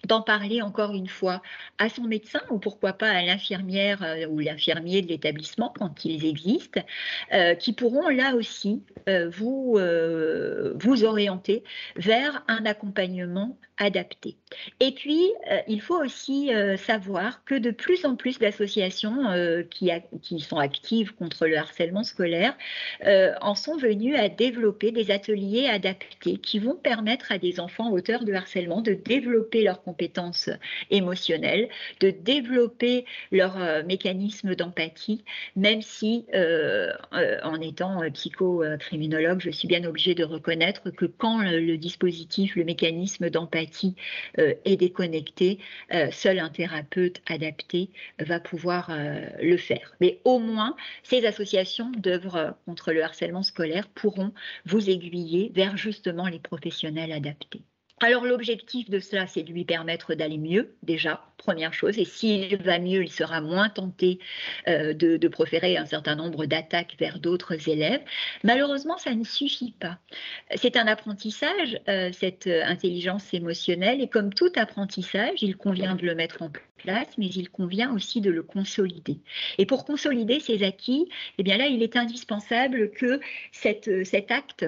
d'en parler encore une fois à son médecin ou pourquoi pas à l'infirmière ou l'infirmier de l'établissement quand ils existent, qui pourront là aussi vous orienter vers un accompagnement adapté. Et puis, il faut aussi savoir que de plus en plus d'associations qui sont actives contre le harcèlement scolaire en sont venues à développer des ateliers adaptés qui vont permettre à des enfants auteurs de harcèlement de développer leurs compétences émotionnelles, de développer leur mécanisme d'empathie, même si en étant psychocriminologue, je suis bien obligée de reconnaître que quand le dispositif, le mécanisme d'empathie est déconnecté, seul un thérapeute adapté va pouvoir le faire. Mais au moins, ces associations d'œuvre contre le harcèlement scolaire pourront vous aiguiller vers justement les professionnels adaptés. Alors l'objectif de cela, c'est de lui permettre d'aller mieux, déjà, première chose, et s'il va mieux, il sera moins tenté de proférer un certain nombre d'attaques vers d'autres élèves. Malheureusement, ça ne suffit pas. C'est un apprentissage, cette intelligence émotionnelle, et comme tout apprentissage, il convient de le mettre en place, mais il convient aussi de le consolider. Et pour consolider ces acquis, eh bien là, il est indispensable que cet acte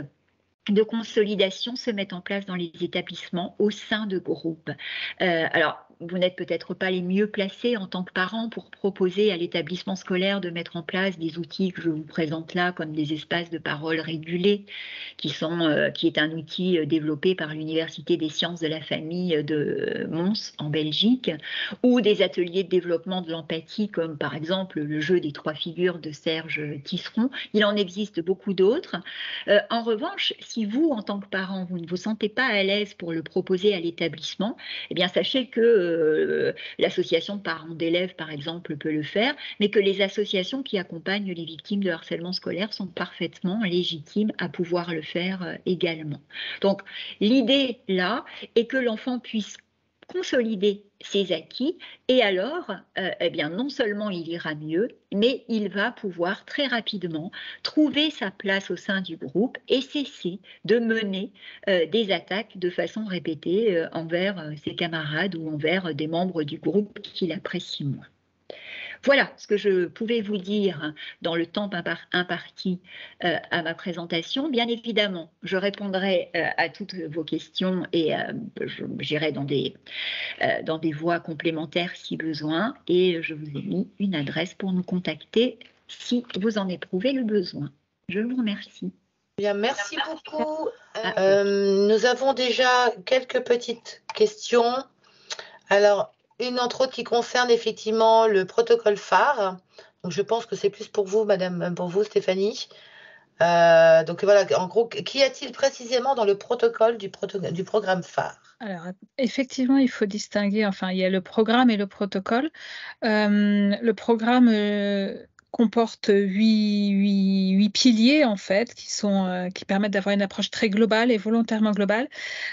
de consolidation se mettent en place dans les établissements au sein de groupes. Alors, vous n'êtes peut-être pas les mieux placés en tant que parents pour proposer à l'établissement scolaire de mettre en place des outils que je vous présente là, comme des espaces de parole régulés, qui est un outil développé par l'Université des sciences de la famille de Mons en Belgique, ou des ateliers de développement de l'empathie, comme par exemple le jeu des 3 figures de Serge Tisseron. Il en existe beaucoup d'autres. En revanche, si vous, en tant que parent, vous ne vous sentez pas à l'aise pour le proposer à l'établissement, eh bien, sachez que l'association de parents d'élèves, par exemple, peut le faire, mais que les associations qui accompagnent les victimes de harcèlement scolaire sont parfaitement légitimes à pouvoir le faire également. Donc, l'idée là est que l'enfant puisse consolider ses acquis et alors, eh bien, non seulement il ira mieux, mais il va pouvoir très rapidement trouver sa place au sein du groupe et cesser de mener des attaques de façon répétée envers ses camarades ou envers des membres du groupe qu'il apprécie moins. Voilà ce que je pouvais vous dire dans le temps imparti à ma présentation. Bien évidemment, je répondrai à toutes vos questions et j'irai dans des voies complémentaires si besoin. Et je vous ai mis une adresse pour nous contacter si vous en éprouvez le besoin. Je vous remercie. Bien, merci beaucoup. Nous avons déjà quelques petites questions. Alors, une entre autres qui concerne effectivement le protocole phare. Donc, je pense que c'est plus pour vous, pour vous, Stéphanie. Donc voilà, en gros, qu'y a-t-il précisément dans le protocole du programme phare? Alors, effectivement, il faut distinguer, enfin, il y a le programme et le protocole. Le programme comporte huit piliers, en fait, qui permettent d'avoir une approche très globale et volontairement globale.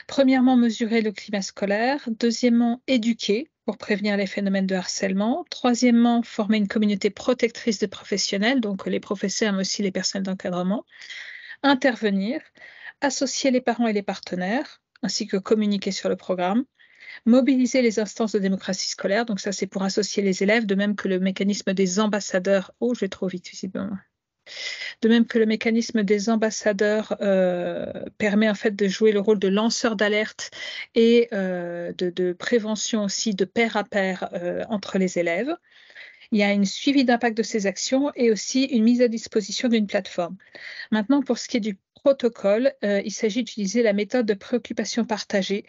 Premièrement, mesurer le climat scolaire. Deuxièmement, éduquer pour prévenir les phénomènes de harcèlement. Troisièmement, former une communauté protectrice de professionnels, donc les professeurs, mais aussi les personnels d'encadrement. Intervenir, associer les parents et les partenaires, ainsi que communiquer sur le programme. Mobiliser les instances de démocratie scolaire, donc ça c'est pour associer les élèves, de même que le mécanisme des ambassadeurs. Oh, je vais trop vite visiblement. De même que le mécanisme des ambassadeurs permet en fait de jouer le rôle de lanceur d'alerte et de prévention aussi de pair à pair entre les élèves. Il y a un suivi d'impact de ces actions et aussi une mise à disposition d'une plateforme. Maintenant, pour ce qui est du protocole, il s'agit d'utiliser la méthode de préoccupation partagée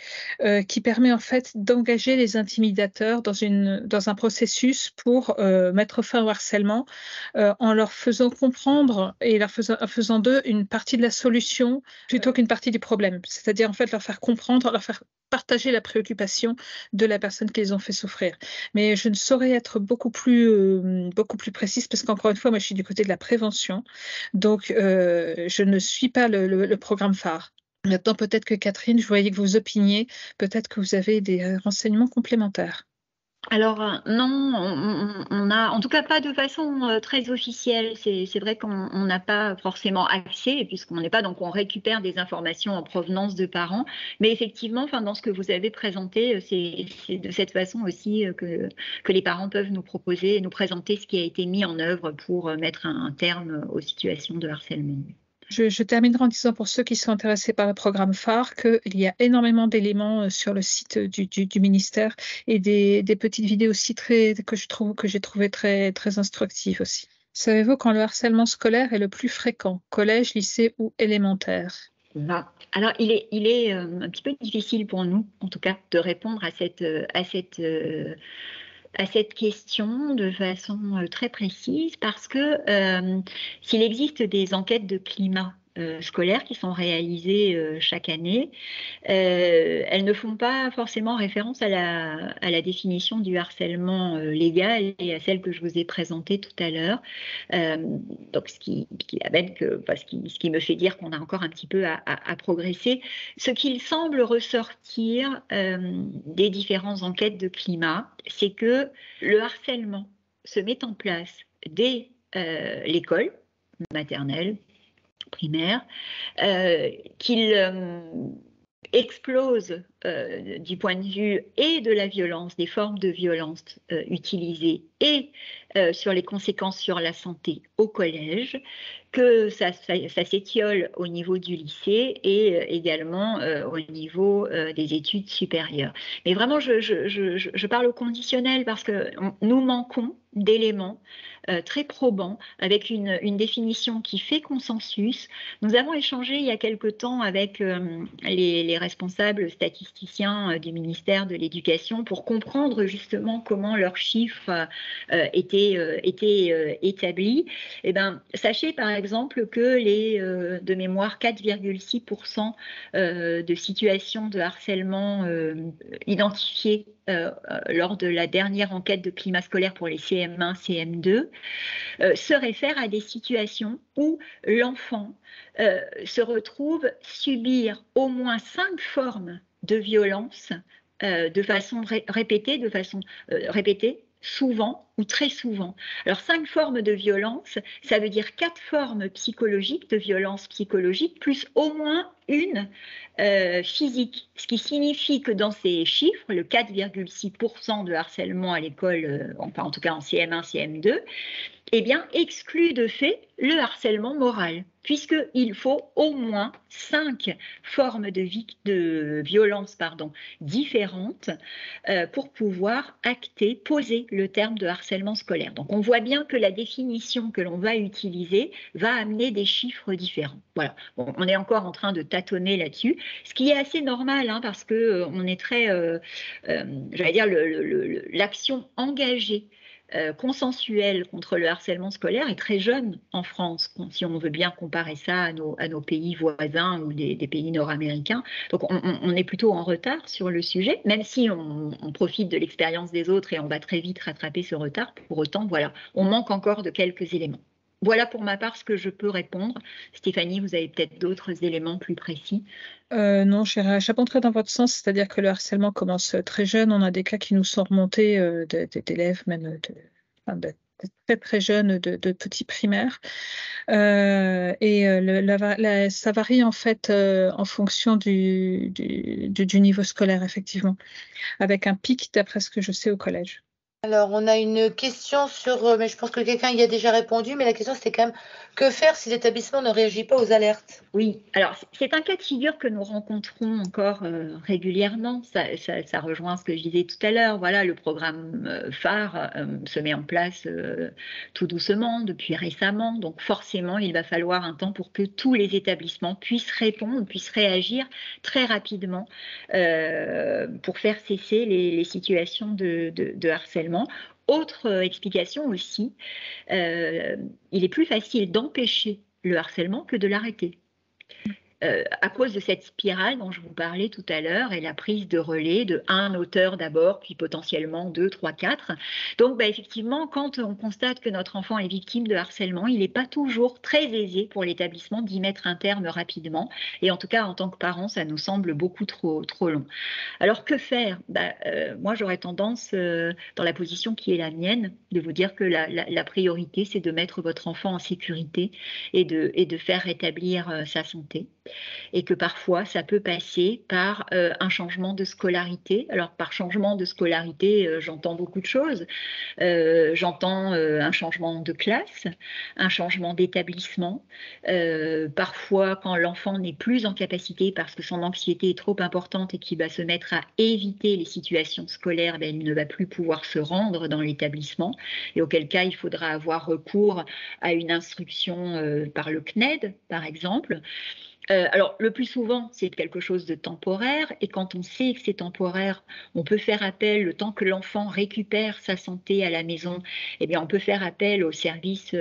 qui permet en fait d'engager les intimidateurs dans un processus pour mettre fin au harcèlement en leur faisant comprendre et en faisant d'eux une partie de la solution plutôt qu'une partie du problème. C'est-à-dire en fait leur faire comprendre, leur faire partager la préoccupation de la personne qui les ont fait souffrir. Mais je ne saurais être beaucoup plus précise parce qu'encore une fois, moi je suis du côté de la prévention. Donc, je ne suis pas le programme phare. Maintenant, peut-être que Catherine, je voyais que vous opiniez, peut-être que vous avez des renseignements complémentaires. Alors non, on n'a en tout cas pas de façon très officielle. C'est vrai qu'on n'a pas forcément accès puisqu'on n'est pas, donc on récupère des informations en provenance de parents. Mais effectivement, enfin, dans ce que vous avez présenté, c'est de cette façon aussi que les parents peuvent nous proposer et nous présenter ce qui a été mis en œuvre pour mettre un terme aux situations de harcèlement. Je terminerai en disant pour ceux qui sont intéressés par le programme phare qu'il y a énormément d'éléments sur le site du ministère et des petites vidéos aussi que j'ai trouvé très, très instructives aussi. Savez-vous quand le harcèlement scolaire est le plus fréquent, collège, lycée ou élémentaire? Alors, il est un petit peu difficile pour nous, en tout cas, de répondre à cette question de façon très précise parce que s'il existe des enquêtes de climat scolaire qui sont réalisées chaque année, elles ne font pas forcément référence à la définition du harcèlement légal et à celle que je vous ai présentée tout à l'heure. Donc, ce qui me fait dire qu'on a encore un petit peu à progresser. Ce qu'il semble ressortir des différentes enquêtes de climat, c'est que le harcèlement se met en place dès l'école maternelle, primaire, qu'il explose du point de vue et de la violence, des formes de violence utilisées et sur les conséquences sur la santé au collège, que ça s'étiole au niveau du lycée et également au niveau des études supérieures. Mais vraiment, je parle au conditionnel parce que nous manquons d'éléments très probants avec une définition qui fait consensus. Nous avons échangé il y a quelque temps avec les responsables statisticiens statisticiens du ministère de l'Éducation pour comprendre justement comment leurs chiffres étaient établis. Eh ben, sachez par exemple que de mémoire, 4,6% de situations de harcèlement identifiées lors de la dernière enquête de climat scolaire pour les CM1, CM2 se réfèrent à des situations où l'enfant se retrouve subir au moins 5 formes de violence de façon répétée, souvent ou très souvent. Alors 5 formes de violence, ça veut dire 4 formes psychologiques de violence psychologique, plus au moins une physique. Ce qui signifie que dans ces chiffres, le 4,6% de harcèlement à l'école, enfin en tout cas en CM1, CM2, eh bien, exclut de fait le harcèlement moral, puisqu'il faut au moins 5 formes de violence différentes pour pouvoir poser le terme de harcèlement scolaire. Donc, on voit bien que la définition que l'on va utiliser va amener des chiffres différents. Voilà, bon, on est encore en train de tâtonner là-dessus, ce qui est assez normal, hein, parce qu'on est très, j'allais dire, l'action engagée consensuelle contre le harcèlement scolaire est très jeune en France, si on veut bien comparer ça à nos pays voisins ou des pays nord-américains. Donc on est plutôt en retard sur le sujet, même si on profite de l'expérience des autres et on va très vite rattraper ce retard. Pour autant, voilà, on manque encore de quelques éléments. Voilà pour ma part ce que je peux répondre. Stéphanie, vous avez peut-être d'autres éléments plus précis? Non, j'abonderai dans votre sens, c'est-à-dire que le harcèlement commence très jeune. On a des cas qui nous sont remontés d'élèves, même de très très jeunes, de petits primaires. Ça varie en fait en fonction du niveau scolaire, effectivement, avec un pic, d'après ce que je sais, au collège. Alors, on a une question mais je pense que quelqu'un y a déjà répondu, mais la question c'était quand même, que faire si l'établissement ne réagit pas aux alertes? Oui, alors c'est un cas de figure que nous rencontrons encore régulièrement. Ça rejoint ce que je disais tout à l'heure. Voilà, le programme phare se met en place tout doucement depuis récemment. Donc forcément, il va falloir un temps pour que tous les établissements puissent répondre, puissent réagir très rapidement pour faire cesser les situations de harcèlement. Autre explication aussi, il est plus facile d'empêcher le harcèlement que de l'arrêter. À cause de cette spirale dont je vous parlais tout à l'heure et la prise de relais de un auteur d'abord, puis potentiellement 2, 3, 4. Donc effectivement, quand on constate que notre enfant est victime de harcèlement, il n'est pas toujours très aisé pour l'établissement d'y mettre un terme rapidement. Et en tout cas, en tant que parent, ça nous semble beaucoup trop long. Alors que faire? Moi, j'aurais tendance, dans la position qui est la mienne, de vous dire que la priorité, c'est de mettre votre enfant en sécurité et de faire rétablir sa santé. Et que parfois ça peut passer par un changement de scolarité. Alors par changement de scolarité, j'entends beaucoup de choses. J'entends un changement de classe, un changement d'établissement. Parfois quand l'enfant n'est plus en capacité parce que son anxiété est trop importante et qu'il va se mettre à éviter les situations scolaires, il ne va plus pouvoir se rendre dans l'établissement, et auquel cas il faudra avoir recours à une instruction par le CNED par exemple. Alors, le plus souvent, c'est quelque chose de temporaire, et quand on sait que c'est temporaire, on peut faire appel, le temps que l'enfant récupère sa santé à la maison, eh bien, on peut faire appel aux services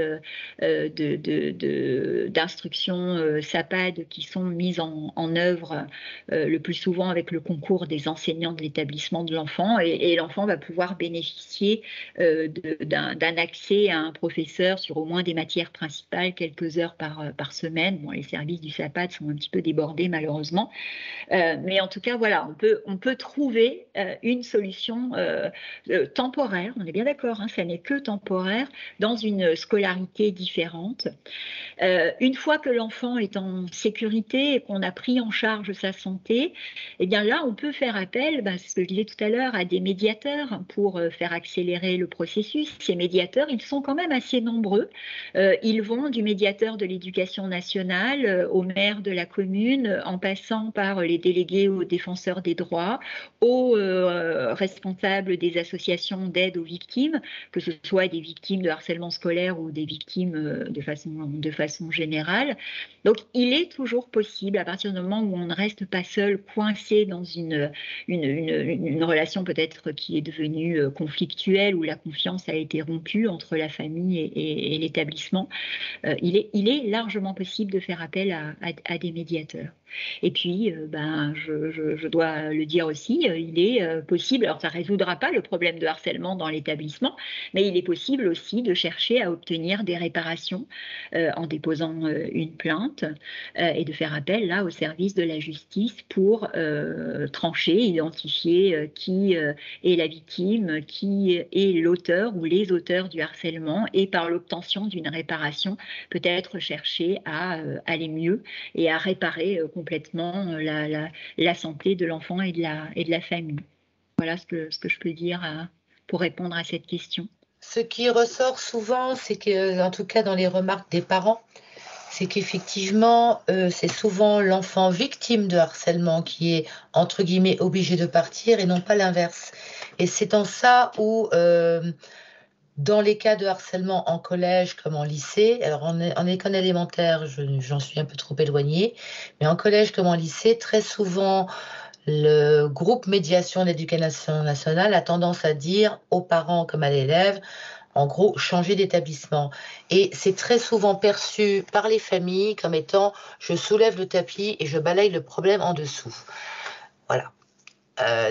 d'instruction SAPAD qui sont mis en œuvre le plus souvent avec le concours des enseignants de l'établissement de l'enfant, et l'enfant va pouvoir bénéficier d'un accès à un professeur sur au moins des matières principales, quelques heures par semaine. Bon, les services du SAPAD sont un petit peu débordés malheureusement, mais en tout cas voilà, on peut trouver une solution temporaire, on est bien d'accord, hein, ça n'est que temporaire, dans une scolarité différente. Une fois que l'enfant est en sécurité et qu'on a pris en charge sa santé, eh bien là on peut faire appel, c'est ce que je disais tout à l'heure, à des médiateurs pour faire accélérer le processus. Ces médiateurs, ils sont quand même assez nombreux. Ils vont du médiateur de l'éducation nationale au maire de de la commune, en passant par les délégués aux défenseurs des droits, aux responsables des associations d'aide aux victimes, que ce soit des victimes de harcèlement scolaire ou des victimes de façon générale. Donc, il est toujours possible, à partir du moment où on ne reste pas seul, coincé dans une relation peut-être qui est devenue conflictuelle, où la confiance a été rompue entre la famille et l'établissement, il est largement possible de faire appel à des médiateurs. Et puis, je dois le dire aussi, il est possible, alors ça ne résoudra pas le problème de harcèlement dans l'établissement, mais il est possible aussi de chercher à obtenir des réparations en déposant une plainte et de faire appel là au service de la justice pour trancher, identifier qui est la victime, qui est l'auteur ou les auteurs du harcèlement, et par l'obtention d'une réparation, peut-être chercher à aller mieux et à réparer complètement la santé de l'enfant et de la famille. Voilà ce que je peux dire pour répondre à cette question. Ce qui ressort souvent, c'est que, en tout cas dans les remarques des parents, c'est qu'effectivement, c'est souvent l'enfant victime de harcèlement qui est, entre guillemets, obligé de partir et non pas l'inverse. Et c'est en ça où, dans les cas de harcèlement en collège comme en lycée, alors en école élémentaire, j'en suis un peu trop éloignée, mais en collège comme en lycée, très souvent, le groupe médiation d'éducation nationale a tendance à dire aux parents comme à l'élève, en gros, changer d'établissement. Et c'est très souvent perçu par les familles comme étant « je soulève le tapis et je balaye le problème en dessous ». Voilà.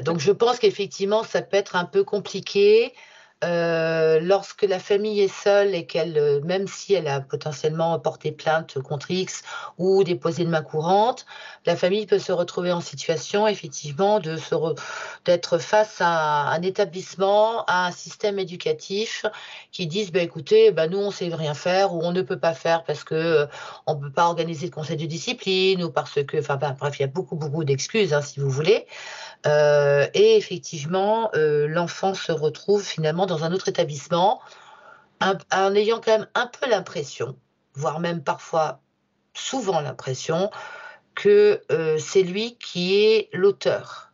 Donc je pense qu'effectivement, ça peut être un peu compliqué lorsque la famille est seule et qu'elle, même si elle a potentiellement porté plainte contre X ou déposé une main courante, la famille peut se retrouver en situation effectivement d'être face à un établissement, à un système éducatif qui disent écoutez, nous on sait rien faire ou on ne peut pas faire parce que on ne peut pas organiser le conseil de discipline ou parce que, bref, il y a beaucoup d'excuses si vous voulez. Et effectivement, l'enfant se retrouve finalement dans un autre établissement en ayant quand même un peu l'impression, voire même parfois souvent l'impression, que c'est lui qui est l'auteur.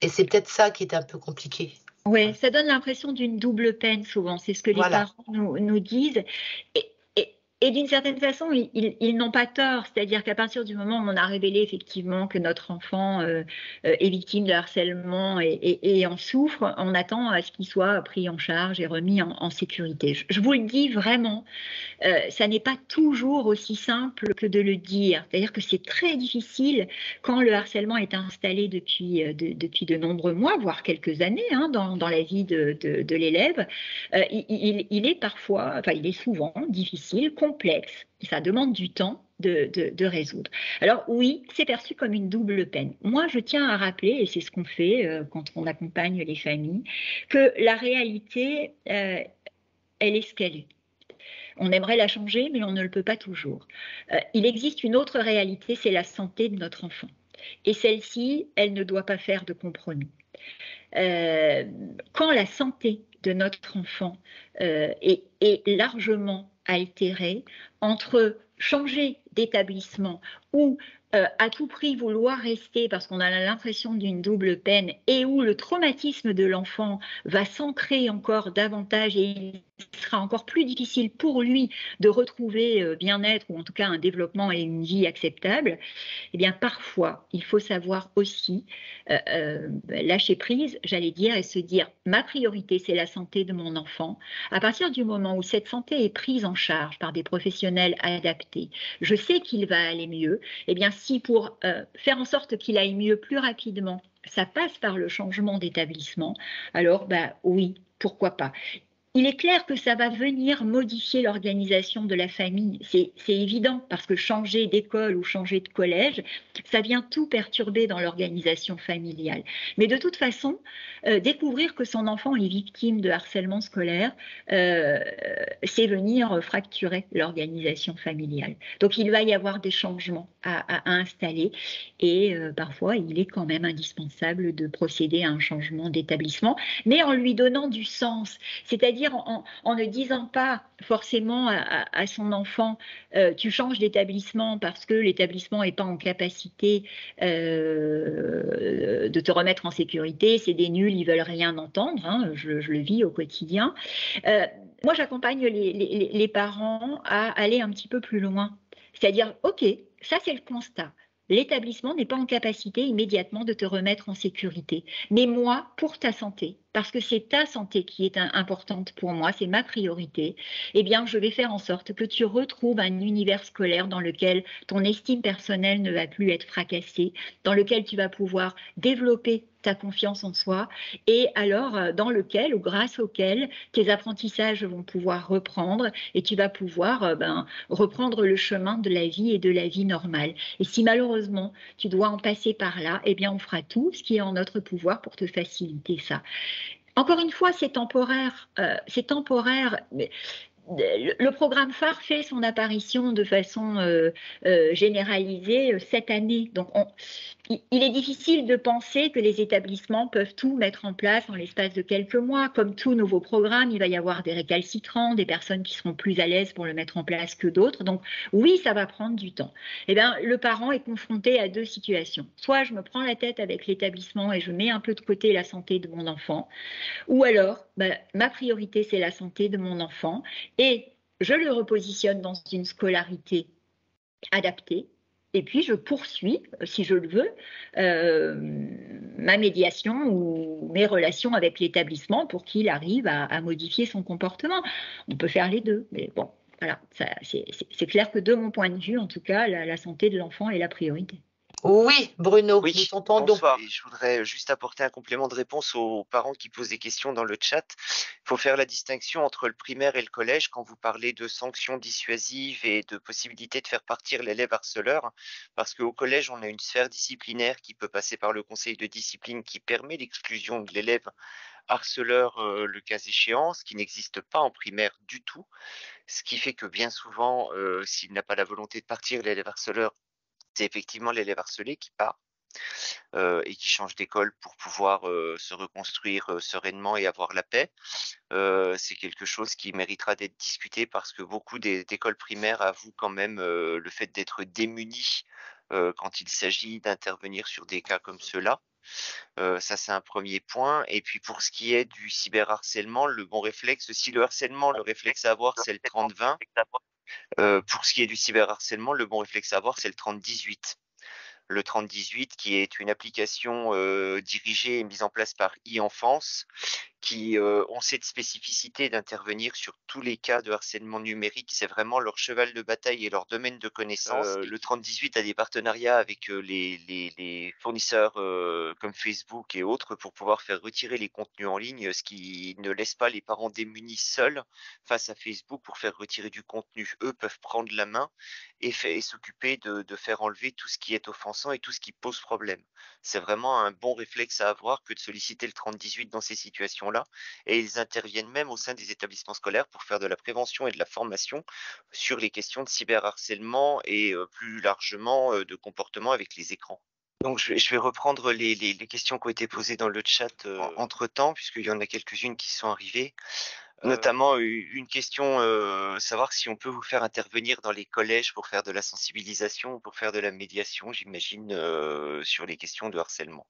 Et c'est peut-être ça qui est un peu compliqué. Oui, ça donne l'impression d'une double peine souvent, c'est ce que les parents nous disent. Et d'une certaine façon, ils n'ont pas tort, c'est-à-dire qu'à partir du moment où on a révélé effectivement que notre enfant est victime de harcèlement et en souffre, on attend à ce qu'il soit pris en charge et remis en sécurité. Je vous le dis vraiment, ça n'est pas toujours aussi simple que de le dire, c'est-à-dire que c'est très difficile quand le harcèlement est installé depuis de nombreux mois, voire quelques années dans la vie de l'élève. Il est parfois, il est souvent difficile, complexe, ça demande du temps de résoudre. Alors oui, c'est perçu comme une double peine. Moi, je tiens à rappeler, et c'est ce qu'on fait quand on accompagne les familles, que la réalité, elle est ce qu'elle est. On aimerait la changer, mais on ne le peut pas toujours. Il existe une autre réalité, c'est la santé de notre enfant. Et celle-ci, elle ne doit pas faire de compromis. Quand la santé de notre enfant est largement altérée, entre changer d'établissement ou à tout prix vouloir rester parce qu'on a l'impression d'une double peine et où le traumatisme de l'enfant va s'ancrer encore davantage et il sera encore plus difficile pour lui de retrouver bien-être ou en tout cas un développement et une vie acceptable, eh bien parfois il faut savoir aussi lâcher prise, j'allais dire, et se dire ma priorité c'est la santé de mon enfant. À partir du moment où cette santé est prise en charge par des professionnels adaptés, je sais qu'il va aller mieux, eh bien si pour faire en sorte qu'il aille mieux plus rapidement, ça passe par le changement d'établissement, alors oui, pourquoi pas. Il est clair que ça va venir modifier l'organisation de la famille, c'est évident, parce que changer d'école ou changer de collège, ça vient tout perturber dans l'organisation familiale. Mais de toute façon, découvrir que son enfant est victime de harcèlement scolaire, c'est venir fracturer l'organisation familiale. Donc il va y avoir des changements à installer et parfois il est quand même indispensable de procéder à un changement d'établissement, mais en lui donnant du sens, c'est-à-dire c'est-à-dire en ne disant pas forcément à son enfant tu changes d'établissement parce que l'établissement n'est pas en capacité de te remettre en sécurité, c'est des nuls, ils veulent rien entendre, hein, je le vis au quotidien. Moi, j'accompagne les parents à aller un petit peu plus loin. C'est-à-dire, OK, ça c'est le constat. L'établissement n'est pas en capacité immédiatement de te remettre en sécurité. Mais moi, pour ta santé, parce que c'est ta santé qui est importante pour moi, c'est ma priorité, eh bien, je vais faire en sorte que tu retrouves un univers scolaire dans lequel ton estime personnelle ne va plus être fracassée, dans lequel tu vas pouvoir développer ta confiance en soi et alors dans lequel ou grâce auquel tes apprentissages vont pouvoir reprendre et tu vas pouvoir reprendre le chemin de la vie et de la vie normale. Et si malheureusement tu dois en passer par là, eh bien on fera tout ce qui est en notre pouvoir pour te faciliter ça. Encore une fois, c'est temporaire, mais le programme phare fait son apparition de façon généralisée cette année. Donc, il est difficile de penser que les établissements peuvent tout mettre en place en l'espace de quelques mois. Comme tout nouveau programme, il va y avoir des récalcitrants, des personnes qui seront plus à l'aise pour le mettre en place que d'autres. Donc, oui, ça va prendre du temps. Eh bien, le parent est confronté à deux situations. Soit je me prends la tête avec l'établissement et je mets un peu de côté la santé de mon enfant, ou alors ma priorité, c'est la santé de mon enfant. Et je le repositionne dans une scolarité adaptée. Et puis, je poursuis, si je le veux, ma médiation ou mes relations avec l'établissement pour qu'il arrive à modifier son comportement. On peut faire les deux, mais bon, voilà, c'est clair que de mon point de vue, en tout cas, la santé de l'enfant est la priorité. Oui, Bruno, Oui, nous t'entendons. bonsoir. Et je voudrais juste apporter un complément de réponse aux parents qui posent des questions dans le chat. Il faut faire la distinction entre le primaire et le collège quand vous parlez de sanctions dissuasives et de possibilité de faire partir l'élève harceleur, parce qu'au collège, on a une sphère disciplinaire qui peut passer par le conseil de discipline qui permet l'exclusion de l'élève harceleur le cas échéant, ce qui n'existe pas en primaire du tout, ce qui fait que bien souvent, s'il n'a pas la volonté de partir, l'élève harceleur, c'est effectivement l'élève harcelé qui part et qui change d'école pour pouvoir se reconstruire sereinement et avoir la paix. C'est quelque chose qui méritera d'être discuté parce que beaucoup d'écoles primaires avouent quand même le fait d'être démunis quand il s'agit d'intervenir sur des cas comme ceux-là. Ça, c'est un premier point. Et puis, pour ce qui est du cyberharcèlement, le bon réflexe, si le harcèlement, le réflexe à avoir, c'est le 30-20, pour ce qui est du cyberharcèlement, le bon réflexe à avoir, c'est le 30-18. Le 30-18, qui est une application dirigée et mise en place par e-enfance, qui ont cette spécificité d'intervenir sur tous les cas de harcèlement numérique. C'est vraiment leur cheval de bataille et leur domaine de connaissance. Le 30-18 a des partenariats avec les fournisseurs comme Facebook et autres pour pouvoir faire retirer les contenus en ligne, ce qui ne laisse pas les parents démunis seuls face à Facebook pour faire retirer du contenu. Eux peuvent prendre la main et s'occuper de faire enlever tout ce qui est offensant et tout ce qui pose problème. C'est vraiment un bon réflexe à avoir que de solliciter le 30-18 dans ces situations-là. Et ils interviennent même au sein des établissements scolaires pour faire de la prévention et de la formation sur les questions de cyberharcèlement et plus largement de comportement avec les écrans. Donc je vais reprendre les questions qui ont été posées dans le chat entre-temps, puisqu'il y en a quelques-unes qui sont arrivées. Notamment une question, savoir si on peut vous faire intervenir dans les collèges pour faire de la sensibilisation, pour faire de la médiation, j'imagine, sur les questions de harcèlement.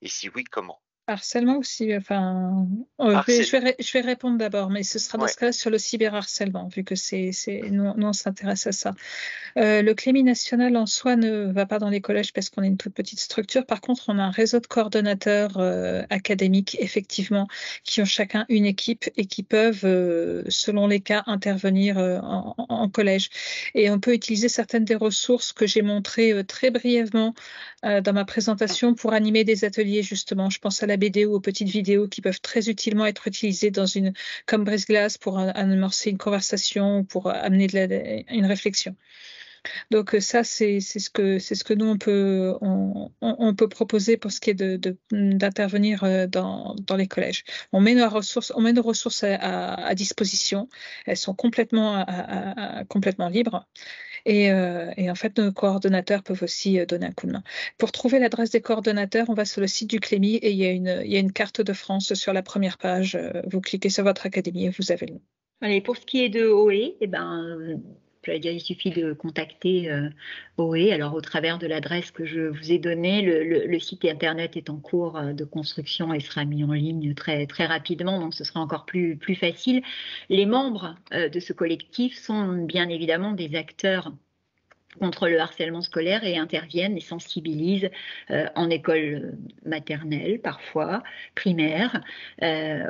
Et si oui, comment ? Harcèlement aussi, enfin, je vais répondre d'abord, mais ce sera dans ce cas-là sur le cyberharcèlement, vu que nous on s'intéresse à ça. Le Clémy national en soi ne va pas dans les collèges parce qu'on est une toute petite structure. Par contre, on a un réseau de coordonnateurs académiques, effectivement, qui ont chacun une équipe et qui peuvent, selon les cas, intervenir en collège. Et on peut utiliser certaines des ressources que j'ai montrées très brièvement dans ma présentation pour animer des ateliers, justement. Je pense à la BD ou aux petites vidéos qui peuvent très utilement être utilisées comme brise-glace pour amorcer une conversation ou pour amener une réflexion. Donc ça, c'est ce que nous on peut proposer pour ce qui est d'intervenir dans les collèges. On met nos ressources à disposition. Elles sont complètement libres. Et en fait, nos coordonnateurs peuvent aussi donner un coup de main. Pour trouver l'adresse des coordonnateurs, on va sur le site du Clémy et il y a une carte de France sur la première page. Vous cliquez sur votre académie et vous avez le nom. Allez, pour ce qui est de OE, j'allais dire, il suffit de contacter OE. Alors, au travers de l'adresse que je vous ai donnée, le site internet est en cours de construction et sera mis en ligne très, très rapidement, donc ce sera encore plus facile. Les membres de ce collectif sont bien évidemment des acteurs contre le harcèlement scolaire et interviennent et sensibilisent en école maternelle parfois, primaire,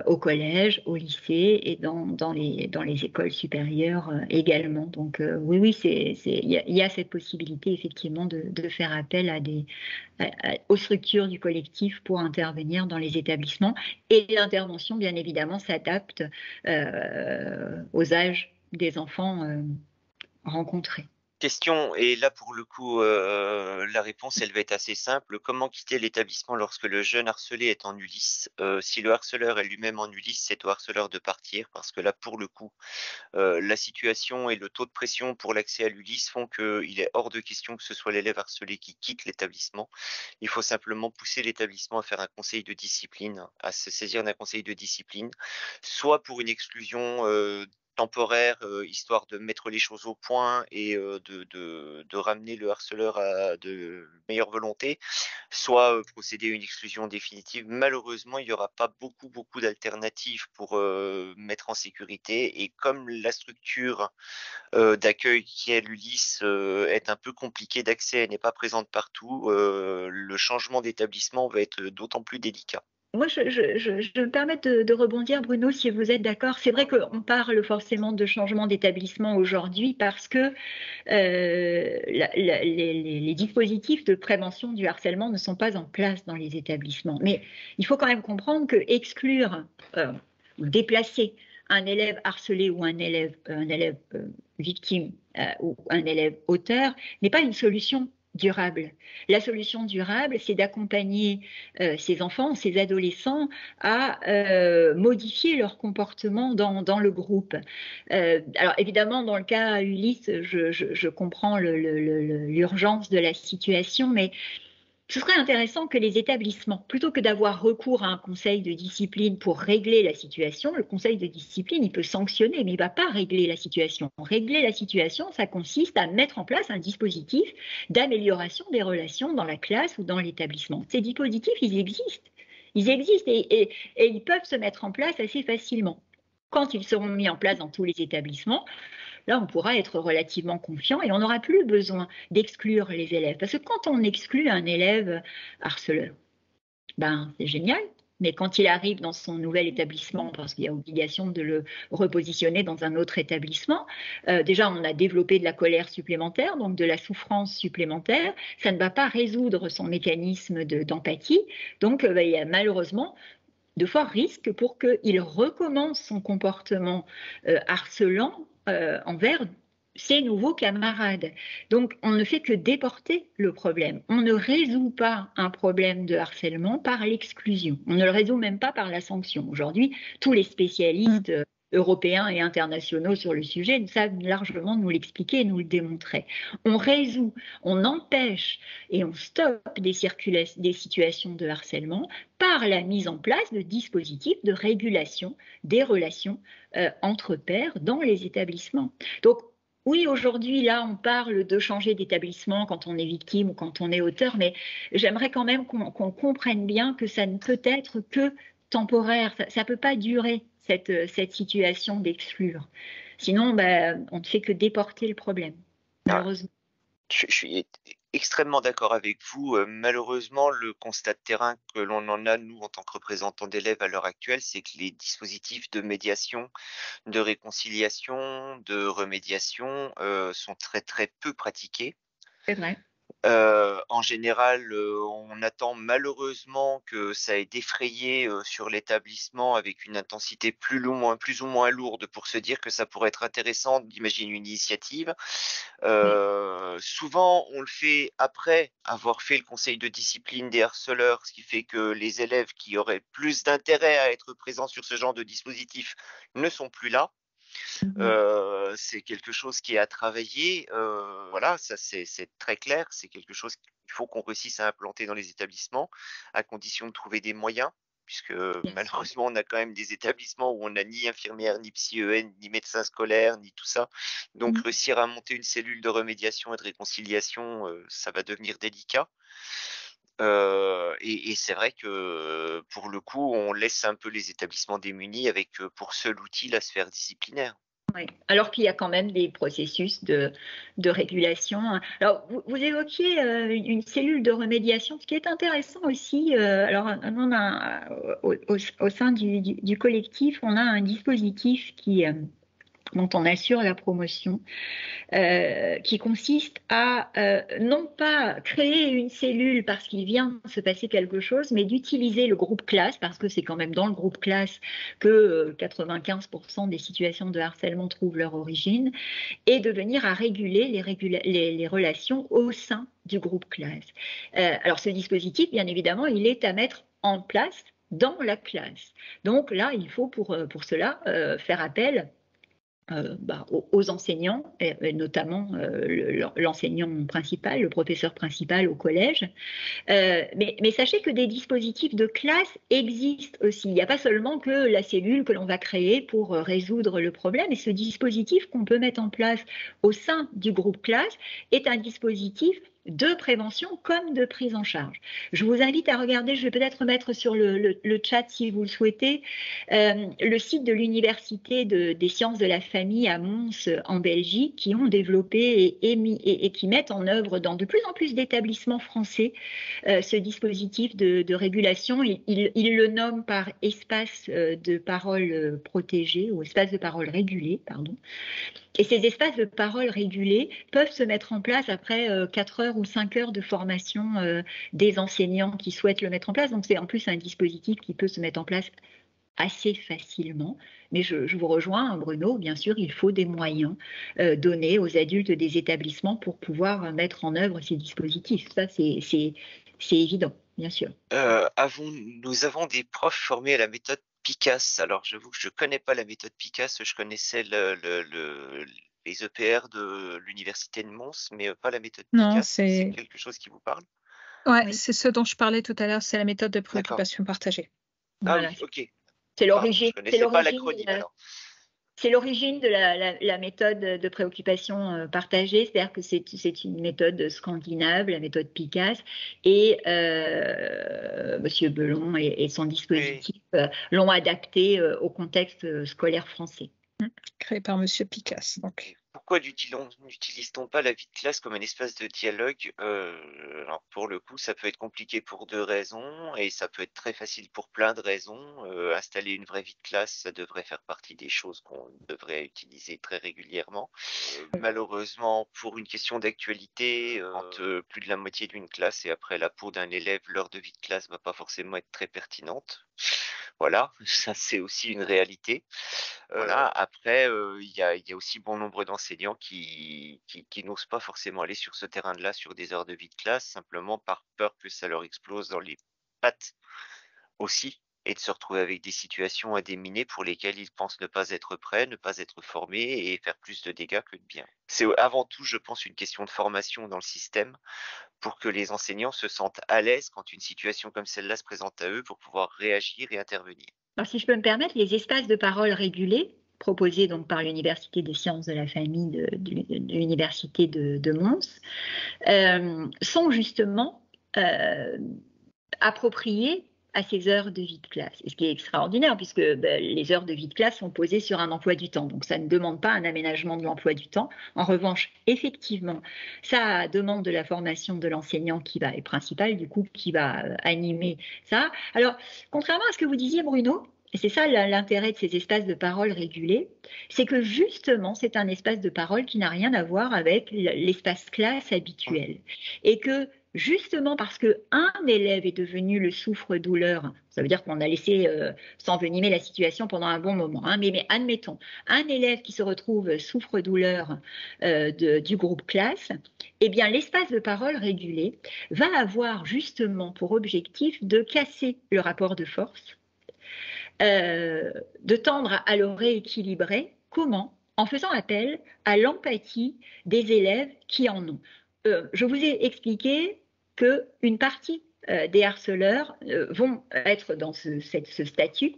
au collège, au lycée et dans les écoles supérieures également. Donc oui, il y a cette possibilité effectivement de faire appel aux structures du collectif pour intervenir dans les établissements, et l'intervention bien évidemment s'adapte aux âges des enfants rencontrés. Question, et là pour le coup, la réponse elle va être assez simple. Comment quitter l'établissement lorsque le jeune harcelé est en Ulysse? Si le harceleur est lui-même en Ulysse, c'est au harceleur de partir, parce que là pour le coup, la situation et le taux de pression pour l'accès à l'Ulysse font qu'il est hors de question que ce soit l'élève harcelé qui quitte l'établissement. Il faut simplement pousser l'établissement à faire un conseil de discipline, à se saisir d'un conseil de discipline, soit pour une exclusion temporaire, histoire de mettre les choses au point et de ramener le harceleur à de meilleure volonté, soit procéder à une exclusion définitive. Malheureusement, il n'y aura pas beaucoup d'alternatives pour mettre en sécurité, et comme la structure d'accueil qui est l'Ulysse est un peu compliquée d'accès, elle n'est pas présente partout, le changement d'établissement va être d'autant plus délicat. Moi, je me permets de rebondir, Bruno, si vous êtes d'accord. C'est vrai qu'on parle forcément de changement d'établissement aujourd'hui parce que les dispositifs de prévention du harcèlement ne sont pas en place dans les établissements. Mais il faut quand même comprendre que exclure ou déplacer un élève harcelé ou un élève victime ou un élève auteur n'est pas une solution durable. La solution durable, c'est d'accompagner ces enfants, ces adolescents à modifier leur comportement dans le groupe. Alors évidemment, dans le cas Ulysse, je comprends l'urgence de la situation, mais ce serait intéressant que les établissements, plutôt que d'avoir recours à un conseil de discipline pour régler la situation, le conseil de discipline, il peut sanctionner, mais il ne va pas régler la situation. Régler la situation, ça consiste à mettre en place un dispositif d'amélioration des relations dans la classe ou dans l'établissement. Ces dispositifs, ils existent. Ils existent et ils peuvent se mettre en place assez facilement. Quand ils seront mis en place dans tous les établissements, là, on pourra être relativement confiant et on n'aura plus besoin d'exclure les élèves. Parce que quand on exclut un élève harceleur, c'est génial. Mais quand il arrive dans son nouvel établissement, parce qu'il y a obligation de le repositionner dans un autre établissement, déjà on a développé de la colère supplémentaire, donc de la souffrance supplémentaire. Ça ne va pas résoudre son mécanisme d'empathie. Donc il y a malheureusement de forts risques pour qu'il recommence son comportement harcelant envers ses nouveaux camarades. Donc, on ne fait que déporter le problème. On ne résout pas un problème de harcèlement par l'exclusion. On ne le résout même pas par la sanction. Aujourd'hui, tous les spécialistes européens et internationaux sur le sujet savent largement nous l'expliquer et nous le démontrer. On résout, on empêche et on stoppe des situations de harcèlement par la mise en place de dispositifs de régulation des relations entre pairs dans les établissements. Donc, oui, aujourd'hui, là, on parle de changer d'établissement quand on est victime ou quand on est auteur, mais j'aimerais quand même qu'on comprenne bien que ça ne peut être que temporaire, ça ne peut pas durer cette situation d'exclure. Sinon, on ne fait que déporter le problème, malheureusement. Je suis extrêmement d'accord avec vous. Malheureusement, le constat de terrain que l'on en a, nous, en tant que représentants d'élèves à l'heure actuelle, c'est que les dispositifs de médiation, de réconciliation, de remédiation sont très très peu pratiqués. C'est vrai. En général, on attend malheureusement que ça ait défrayé sur l'établissement avec une intensité plus ou moins lourde pour se dire que ça pourrait être intéressant d'imaginer une initiative. Souvent, on le fait après avoir fait le conseil de discipline des harceleurs, ce qui fait que les élèves qui auraient plus d'intérêt à être présents sur ce genre de dispositif ne sont plus là. C'est quelque chose qui est à travailler. Voilà, ça c'est très clair. C'est quelque chose qu'il faut qu'on réussisse à implanter dans les établissements, à condition de trouver des moyens, puisque malheureusement, on a quand même des établissements où on n'a ni infirmière, ni psy-EN, ni médecin scolaire, ni tout ça. Donc, réussir à monter une cellule de remédiation et de réconciliation, ça va devenir délicat. Et c'est vrai que pour le coup, on laisse un peu les établissements démunis avec pour seul outil la sphère disciplinaire. Oui. Alors qu'il y a quand même des processus de régulation. Alors, vous évoquiez une cellule de remédiation, ce qui est intéressant aussi. Alors, on a, au sein du collectif, on a un dispositif dont on assure la promotion, qui consiste à non pas créer une cellule parce qu'il vient de se passer quelque chose, mais d'utiliser le groupe classe, parce que c'est quand même dans le groupe classe que 95% des situations de harcèlement trouvent leur origine, et de venir à réguler les relations au sein du groupe classe. Alors ce dispositif, bien évidemment, il est à mettre en place dans la classe. Donc là, il faut pour cela faire appel aux enseignants, et notamment l'enseignant principal, le professeur principal au collège. Mais sachez que des dispositifs de classe existent aussi. Il n'y a pas seulement que la cellule que l'on va créer pour résoudre le problème. Et ce dispositif qu'on peut mettre en place au sein du groupe classe est un dispositif de prévention comme de prise en charge. Je vous invite à regarder, je vais peut-être mettre sur le chat si vous le souhaitez, le site de l'Université des sciences de la famille à Mons en Belgique, qui ont développé et qui mettent en œuvre dans de plus en plus d'établissements français ce dispositif de régulation. Ils le nomment par espace de parole protégé ou espace de parole régulé, pardon. Et ces espaces de parole régulés peuvent se mettre en place après 4 heures ou 5 heures de formation des enseignants qui souhaitent le mettre en place. Donc c'est en plus un dispositif qui peut se mettre en place assez facilement. Mais je vous rejoins, Bruno, bien sûr, il faut des moyens donnés aux adultes des établissements pour pouvoir mettre en œuvre ces dispositifs. Ça, c'est évident, bien sûr. Nous avons des profs formés à la méthode PICAS. Alors, j'avoue que je ne connais pas la méthode PICAS, je connaissais les EPR de l'Université de Mons, mais pas la méthode Non, PICAS. c'est C'est quelque chose qui vous parle? ouais, Oui. c'est ce dont je parlais tout à l'heure, c'est la méthode de D'accord. préoccupation partagée. Ah Voilà. oui, ok. C'est Pardon, l'origine. je connaissais pas l'acronyme alors. C'est l'origine de la méthode de préoccupation partagée, c'est-à-dire que c'est une méthode scandinave, la méthode PICAS, et Monsieur Belon et son dispositif l'ont adapté au contexte scolaire français. Créé par Monsieur Picasse. Donc. Pourquoi n'utilise-t-on pas la vie de classe comme un espace de dialogue? Alors pour le coup, ça peut être compliqué pour 2 raisons et ça peut être très facile pour plein de raisons. Installer une vraie vie de classe, ça devrait faire partie des choses qu'on devrait utiliser très régulièrement. Malheureusement, pour une question d'actualité, quand plus de la moitié d'une classe est après la peau d'un élève, l'heure de vie de classe va pas forcément être très pertinente. Voilà, ça c'est aussi une réalité. Voilà. Après, il y a aussi bon nombre d'enseignants qui n'osent pas forcément aller sur ce terrain-là sur des heures de vie de classe, simplement par peur que ça leur explose dans les pattes aussi, et de se retrouver avec des situations à déminer pour lesquelles ils pensent ne pas être prêts, ne pas être formés et faire plus de dégâts que de bien. C'est avant tout, je pense, une question de formation dans le système pour que les enseignants se sentent à l'aise quand une situation comme celle-là se présente à eux pour pouvoir réagir et intervenir. Alors, si je peux me permettre, les espaces de parole régulés, proposés donc par l'Université des sciences de la famille de l'Université de Mons, sont justement appropriés à ces heures de vie de classe. Et ce qui est extraordinaire, puisque les heures de vie de classe sont posées sur un emploi du temps. Donc, ça ne demande pas un aménagement de l'emploi du temps. En revanche, effectivement, ça demande de la formation de l'enseignant et principal, du coup, qui va animer ça. Alors, contrairement à ce que vous disiez, Bruno, et c'est ça l'intérêt de ces espaces de parole régulés, c'est que justement, c'est un espace de parole qui n'a rien à voir avec l'espace classe habituel. Et que justement parce qu'un élève est devenu le souffre-douleur, ça veut dire qu'on a laissé s'envenimer la situation pendant un bon moment, hein, mais admettons, un élève qui se retrouve souffre-douleur du groupe classe, eh bien l'espace de parole régulé va avoir justement pour objectif de casser le rapport de force, de tendre à le rééquilibrer. Comment ? en faisant appel à l'empathie des élèves qui en ont. Je vous ai expliqué qu'une partie des harceleurs vont être dans ce statut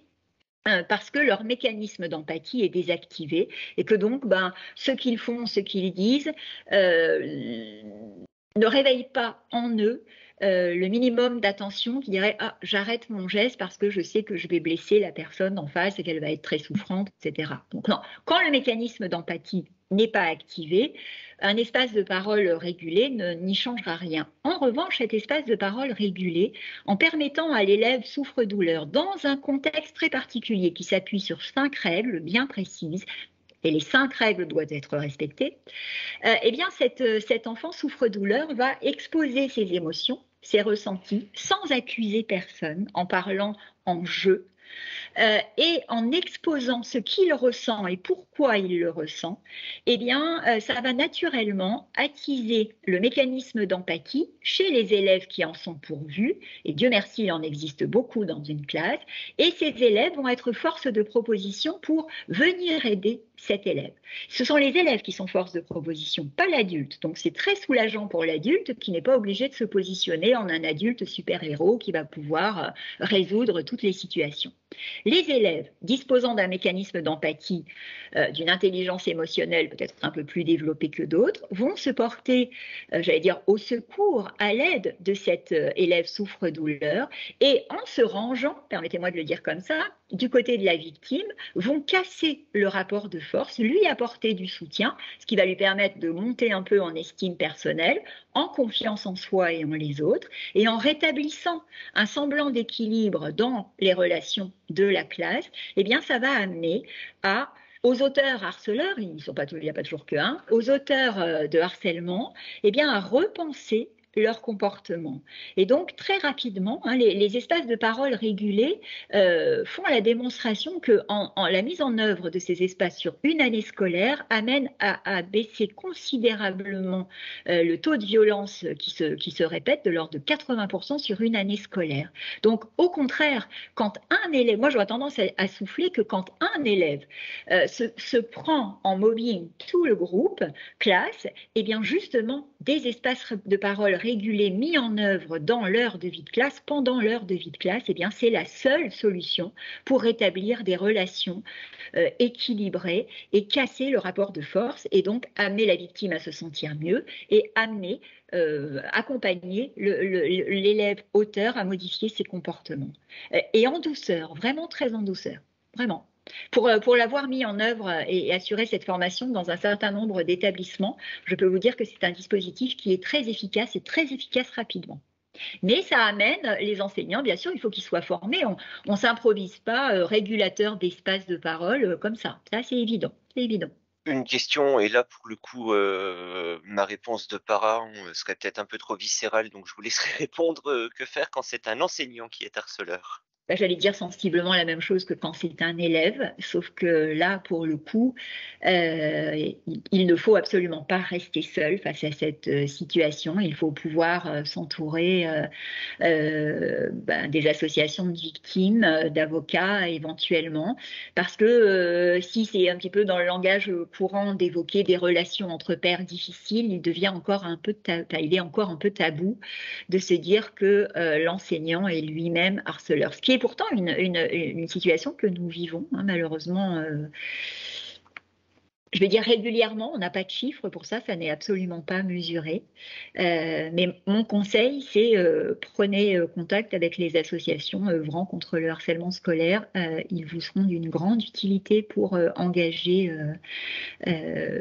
parce que leur mécanisme d'empathie est désactivé et que donc ce qu'ils font, ce qu'ils disent ne réveille pas en eux le minimum d'attention qui dirait « Ah, j'arrête mon geste parce que je sais que je vais blesser la personne en face et qu'elle va être très souffrante, etc. » Donc non, quand le mécanisme d'empathie n'est pas activé, un espace de parole régulé n'y changera rien. En revanche, cet espace de parole régulé, en permettant à l'élève souffre-douleur, dans un contexte très particulier qui s'appuie sur 5 règles bien précises, et les 5 règles doivent être respectées, eh bien cet enfant souffre-douleur va exposer ses émotions, ses ressentis, sans accuser personne, en parlant en jeu, et en exposant ce qu'il ressent et pourquoi il le ressent, eh bien, ça va naturellement attiser le mécanisme d'empathie chez les élèves qui en sont pourvus, et Dieu merci, il en existe beaucoup dans une classe, et ces élèves vont être force de proposition pour venir aider cet élève. Ce sont les élèves qui sont force de proposition, pas l'adulte. Donc c'est très soulageant pour l'adulte qui n'est pas obligé de se positionner en un adulte super-héros qui va pouvoir résoudre toutes les situations. Les élèves disposant d'un mécanisme d'empathie, d'une intelligence émotionnelle peut-être un peu plus développée que d'autres, vont se porter, j'allais dire, au secours, à l'aide de cet élève souffre-douleur et en se rangeant, permettez-moi de le dire comme ça, du côté de la victime, vont casser le rapport de force, lui apporter du soutien, ce qui va lui permettre de monter un peu en estime personnelle, en confiance en soi et en les autres, et en rétablissant un semblant d'équilibre dans les relations de la classe, eh bien ça va amener aux auteurs harceleurs, il n'y a pas toujours qu'un, aux auteurs de harcèlement, eh bien à repenser leur comportement. Et donc, très rapidement, les espaces de parole régulés font la démonstration que la mise en œuvre de ces espaces sur une année scolaire amène à baisser considérablement le taux de violence qui se répète de l'ordre de 80% sur une année scolaire. Donc, au contraire, quand un élève, moi j'aurais tendance à souffler que quand un élève se prend en mobbing tout le groupe, classe, eh bien justement, des espaces de parole régulés mis en œuvre dans l'heure de vie de classe, pendant l'heure de vie de classe, eh bien c'est la seule solution pour rétablir des relations équilibrées et casser le rapport de force et donc amener la victime à se sentir mieux et accompagner l'élève auteur à modifier ses comportements. Et en douceur, vraiment très en douceur, vraiment. Pour l'avoir mis en œuvre et assurer cette formation dans un certain nombre d'établissements, je peux vous dire que c'est un dispositif qui est très efficace et très efficace rapidement. Mais ça amène les enseignants, bien sûr, il faut qu'ils soient formés. On ne s'improvise pas régulateur d'espace de parole comme ça. Ça, c'est évident. C'est évident. Une question, et là pour le coup, ma réponse de parent serait peut-être un peu trop viscérale, donc je vous laisserai répondre. Que faire quand c'est un enseignant qui est harceleur ? J'allais dire sensiblement la même chose que quand c'est un élève, sauf que là, pour le coup, il ne faut absolument pas rester seul face à cette situation. Il faut pouvoir s'entourer des associations de victimes, d'avocats éventuellement, parce que si c'est un petit peu dans le langage courant d'évoquer des relations entre pairs difficiles, il devient encore un peu tabou de se dire que l'enseignant est lui-même harceleur. Ce qui est pourtant une situation que nous vivons, malheureusement, je vais dire régulièrement, on n'a pas de chiffres pour ça, ça n'est absolument pas mesuré. Mais mon conseil, c'est prenez contact avec les associations œuvrant contre le harcèlement scolaire. Ils vous seront d'une grande utilité pour engager un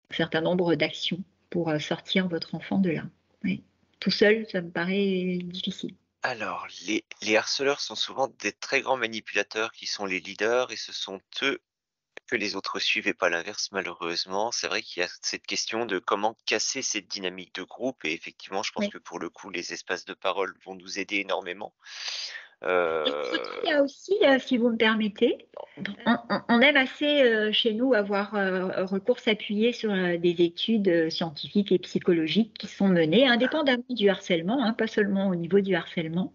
certain nombre d'actions pour sortir votre enfant de là. Oui. Tout seul, ça me paraît difficile. Alors, les harceleurs sont souvent des très grands manipulateurs qui sont les leaders et ce sont eux que les autres suivent et pas l'inverse malheureusement. C'est vrai qu'il y a cette question de comment casser cette dynamique de groupe et effectivement, je pense que pour le coup, les espaces de parole vont nous aider énormément. Il y a aussi, si vous me permettez, on aime assez chez nous avoir recours s'appuyer sur des études scientifiques et psychologiques qui sont menées indépendamment du harcèlement, pas seulement au niveau du harcèlement,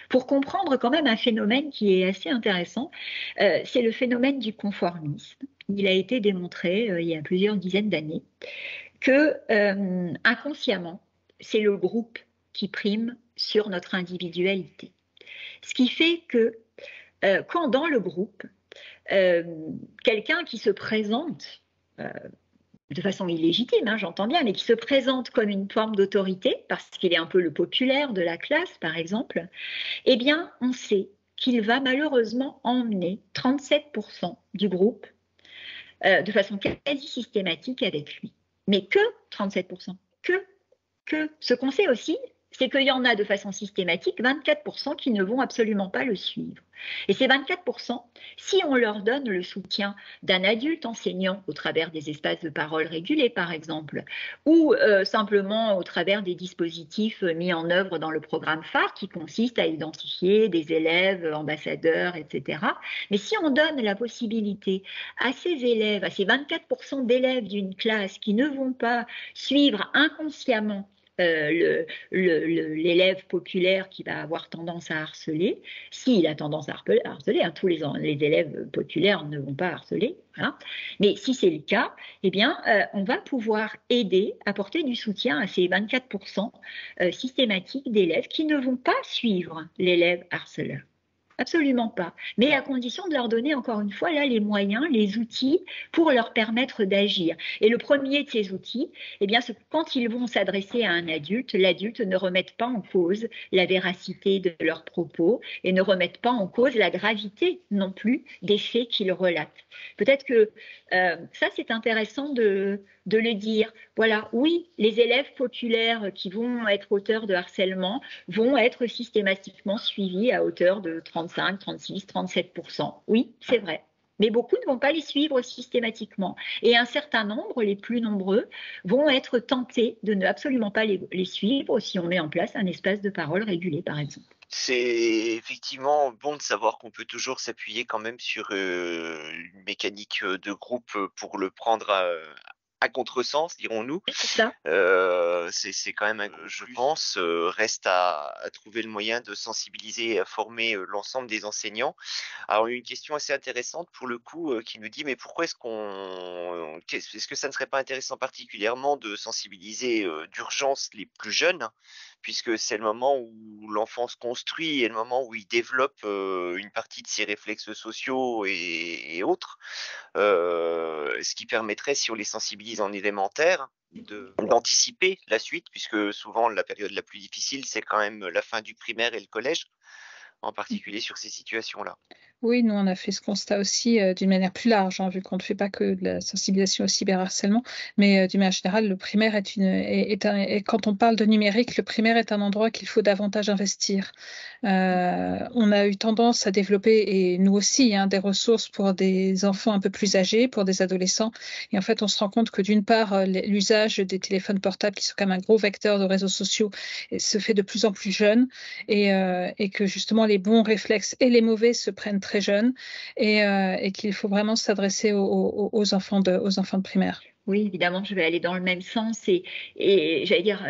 pour comprendre quand même un phénomène qui est assez intéressant, c'est le phénomène du conformisme. il a été démontré il y a plusieurs dizaines d'années que inconsciemment, c'est le groupe qui prime sur notre individualité. Ce qui fait que quand dans le groupe, quelqu'un qui se présente de façon illégitime, hein, j'entends bien, mais qui se présente comme une forme d'autorité, parce qu'il est un peu le populaire de la classe, par exemple, eh bien, on sait qu'il va malheureusement emmener 37% du groupe de façon quasi systématique avec lui. Mais que 37%, que. Ce qu'on sait aussi, c'est qu'il y en a de façon systématique 24% qui ne vont absolument pas le suivre. Et ces 24%, si on leur donne le soutien d'un adulte enseignant au travers des espaces de parole régulés, par exemple, ou simplement au travers des dispositifs mis en œuvre dans le programme phare qui consiste à identifier des élèves ambassadeurs, etc. Mais si on donne la possibilité à ces élèves, à ces 24% d'élèves d'une classe qui ne vont pas suivre inconsciemment l'élève populaire qui va avoir tendance à harceler, s'il a tendance à harceler, hein, tous les élèves populaires ne vont pas harceler, hein, mais si c'est le cas, eh bien, on va pouvoir aider, apporter du soutien à ces 24% systématiques d'élèves qui ne vont pas suivre l'élève harceleur. Absolument pas. Mais à condition de leur donner, encore une fois, là, les moyens, les outils pour leur permettre d'agir. Et le premier de ces outils, eh bien, c'est que quand ils vont s'adresser à un adulte, l'adulte ne remette pas en cause la véracité de leurs propos et ne remette pas en cause la gravité non plus des faits qu'ils relatent. Peut-être que ça, c'est intéressant de le dire. Voilà, oui, les élèves populaires qui vont être auteurs de harcèlement vont être systématiquement suivis à hauteur de 35, 36, 37%. Oui, c'est vrai. Mais beaucoup ne vont pas les suivre systématiquement. Et un certain nombre, les plus nombreux, vont être tentés de ne absolument pas les suivre si on met en place un espace de parole régulé, par exemple. C'est effectivement bon de savoir qu'on peut toujours s'appuyer quand même sur une mécanique de groupe pour le prendre à contresens, dirons-nous. C'est ça. C'est quand même, je pense, reste à trouver le moyen de sensibiliser et à former l'ensemble des enseignants. Alors, une question assez intéressante pour le coup qui nous dit, mais pourquoi est-ce que ça ne serait pas intéressant particulièrement de sensibiliser d'urgence les plus jeunes, puisque c'est le moment où l'enfant se construit et le moment où il développe une partie de ses réflexes sociaux et autres, ce qui permettrait, si on les sensibilise en élémentaire, d'anticiper la suite, puisque souvent la période la plus difficile, c'est quand même la fin du primaire et le collège, en particulier sur ces situations-là. Oui, nous, on a fait ce constat aussi d'une manière plus large, hein, vu qu'on ne fait pas que de la sensibilisation au cyberharcèlement, mais d'une manière générale, le primaire et quand on parle de numérique, le primaire est un endroit qu'il faut davantage investir. On a eu tendance à développer, et nous aussi, hein, des ressources pour des enfants un peu plus âgés, pour des adolescents, et en fait, on se rend compte que d'une part, l'usage des téléphones portables, qui sont quand même un gros vecteur de réseaux sociaux, se fait de plus en plus jeune, et que justement, les bons réflexes et les mauvais se prennent très jeunes, et qu'il faut vraiment s'adresser aux enfants de primaire. Oui, évidemment, je vais aller dans le même sens et j'allais dire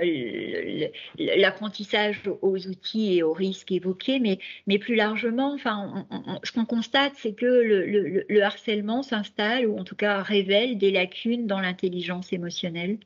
l'apprentissage aux outils et aux risques évoqués, mais plus largement, enfin, ce qu'on constate, c'est que le harcèlement s'installe ou en tout cas révèle des lacunes dans l'intelligence émotionnelle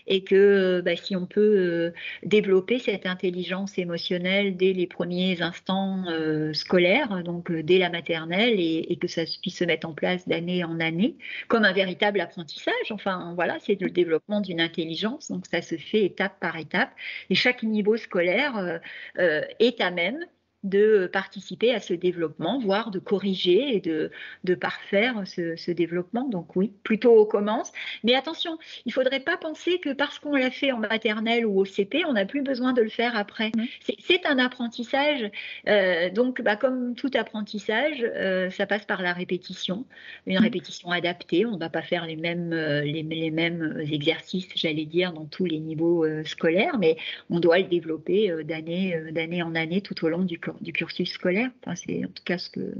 et que si on peut développer cette intelligence émotionnelle dès les premiers instants scolaires, donc dès la maternelle et que ça puisse se mettre en place d'année en année comme un véritable apprentissage. Enfin, voilà, c'est le développement d'une intelligence, donc ça se fait étape par étape. Et chaque niveau scolaire est à même de participer à ce développement, voire de corriger et de parfaire ce développement. Donc oui, plutôt on commence. Mais attention, il ne faudrait pas penser que parce qu'on l'a fait en maternelle ou au CP, on n'a plus besoin de le faire après. C'est un apprentissage. Donc, comme tout apprentissage, ça passe par la répétition, une répétition adaptée. On ne va pas faire les mêmes exercices, j'allais dire, dans tous les niveaux scolaires, mais on doit le développer d'année en année tout au long du cursus scolaire. Enfin, c'est en tout cas ce que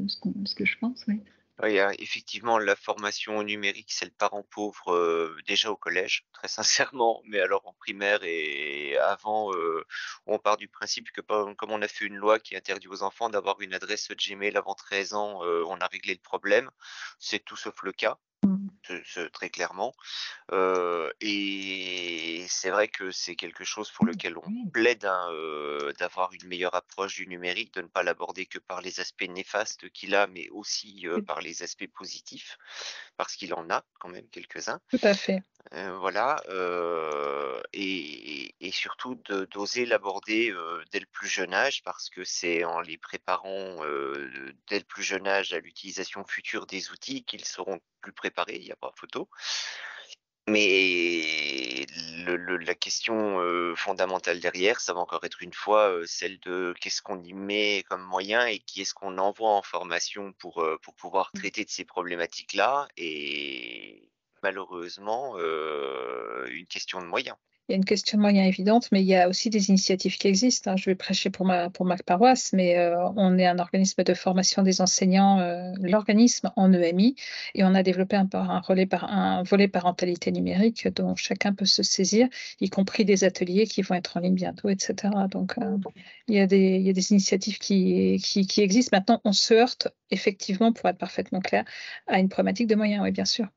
je pense. Oui. Oui, effectivement, la formation au numérique, c'est le parent pauvre déjà au collège, très sincèrement, mais alors en primaire et avant, on part du principe que comme on a fait une loi qui interdit aux enfants d'avoir une adresse Gmail avant 13 ans, on a réglé le problème. C'est tout sauf le cas. très clairement. Et c'est vrai que c'est quelque chose pour lequel on plaide, hein, d'avoir une meilleure approche du numérique, de ne pas l'aborder que par les aspects néfastes qu'il a, mais aussi par les aspects positifs, parce qu'il en a quand même quelques-uns. Tout à fait. Voilà, et surtout d'oser l'aborder dès le plus jeune âge, parce que c'est en les préparant dès le plus jeune âge à l'utilisation future des outils qu'ils seront plus préparés, il n'y a pas photo. Mais la question fondamentale derrière, ça va encore être une fois celle de qu'est-ce qu'on y met comme moyen et qui est-ce qu'on envoie en formation pour pouvoir traiter de ces problématiques-là. Et malheureusement, une question de moyens. Il y a une question de moyens évidente, mais il y a aussi des initiatives qui existent, hein. Je vais prêcher pour ma paroisse, mais on est un organisme de formation des enseignants, l'organisme en EMI, et on a développé un volet parentalité numérique dont chacun peut se saisir, y compris des ateliers qui vont être en ligne bientôt, etc. Donc, il y a des initiatives qui existent. Maintenant, on se heurte effectivement, pour être parfaitement clair, à une problématique de moyens, oui, bien sûr.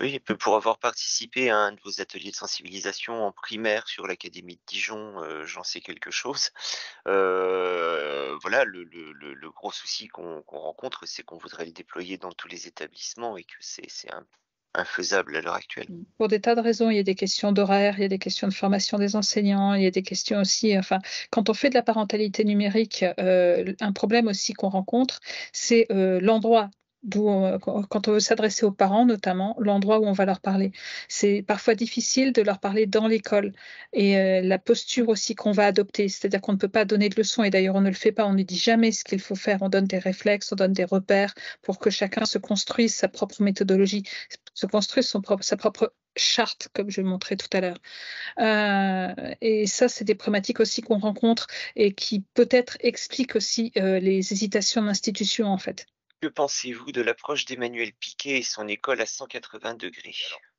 Oui, et pour avoir participé à un de vos ateliers de sensibilisation en primaire sur l'Académie de Dijon, j'en sais quelque chose. Voilà, le gros souci qu'on rencontre, c'est qu'on voudrait le déployer dans tous les établissements et que c'est infaisable à l'heure actuelle. Pour des tas de raisons, il y a des questions d'horaire, il y a des questions de formation des enseignants, il y a des questions aussi, enfin, quand on fait de la parentalité numérique, un problème aussi qu'on rencontre, c'est l'endroit quand on veut s'adresser aux parents, notamment, l'endroit où on va leur parler. C'est parfois difficile de leur parler dans l'école et la posture aussi qu'on va adopter, c'est-à-dire qu'on ne peut pas donner de leçons et d'ailleurs on ne le fait pas, on ne dit jamais ce qu'il faut faire, on donne des réflexes, on donne des repères pour que chacun se construise sa propre méthodologie, se construise sa propre charte, comme je le montrais tout à l'heure. Et ça, c'est des problématiques aussi qu'on rencontre et qui peut-être expliquent aussi les hésitations de l'institution, en fait. Que pensez-vous de l'approche d'Emmanuel Piquet et son école à 180 degrés?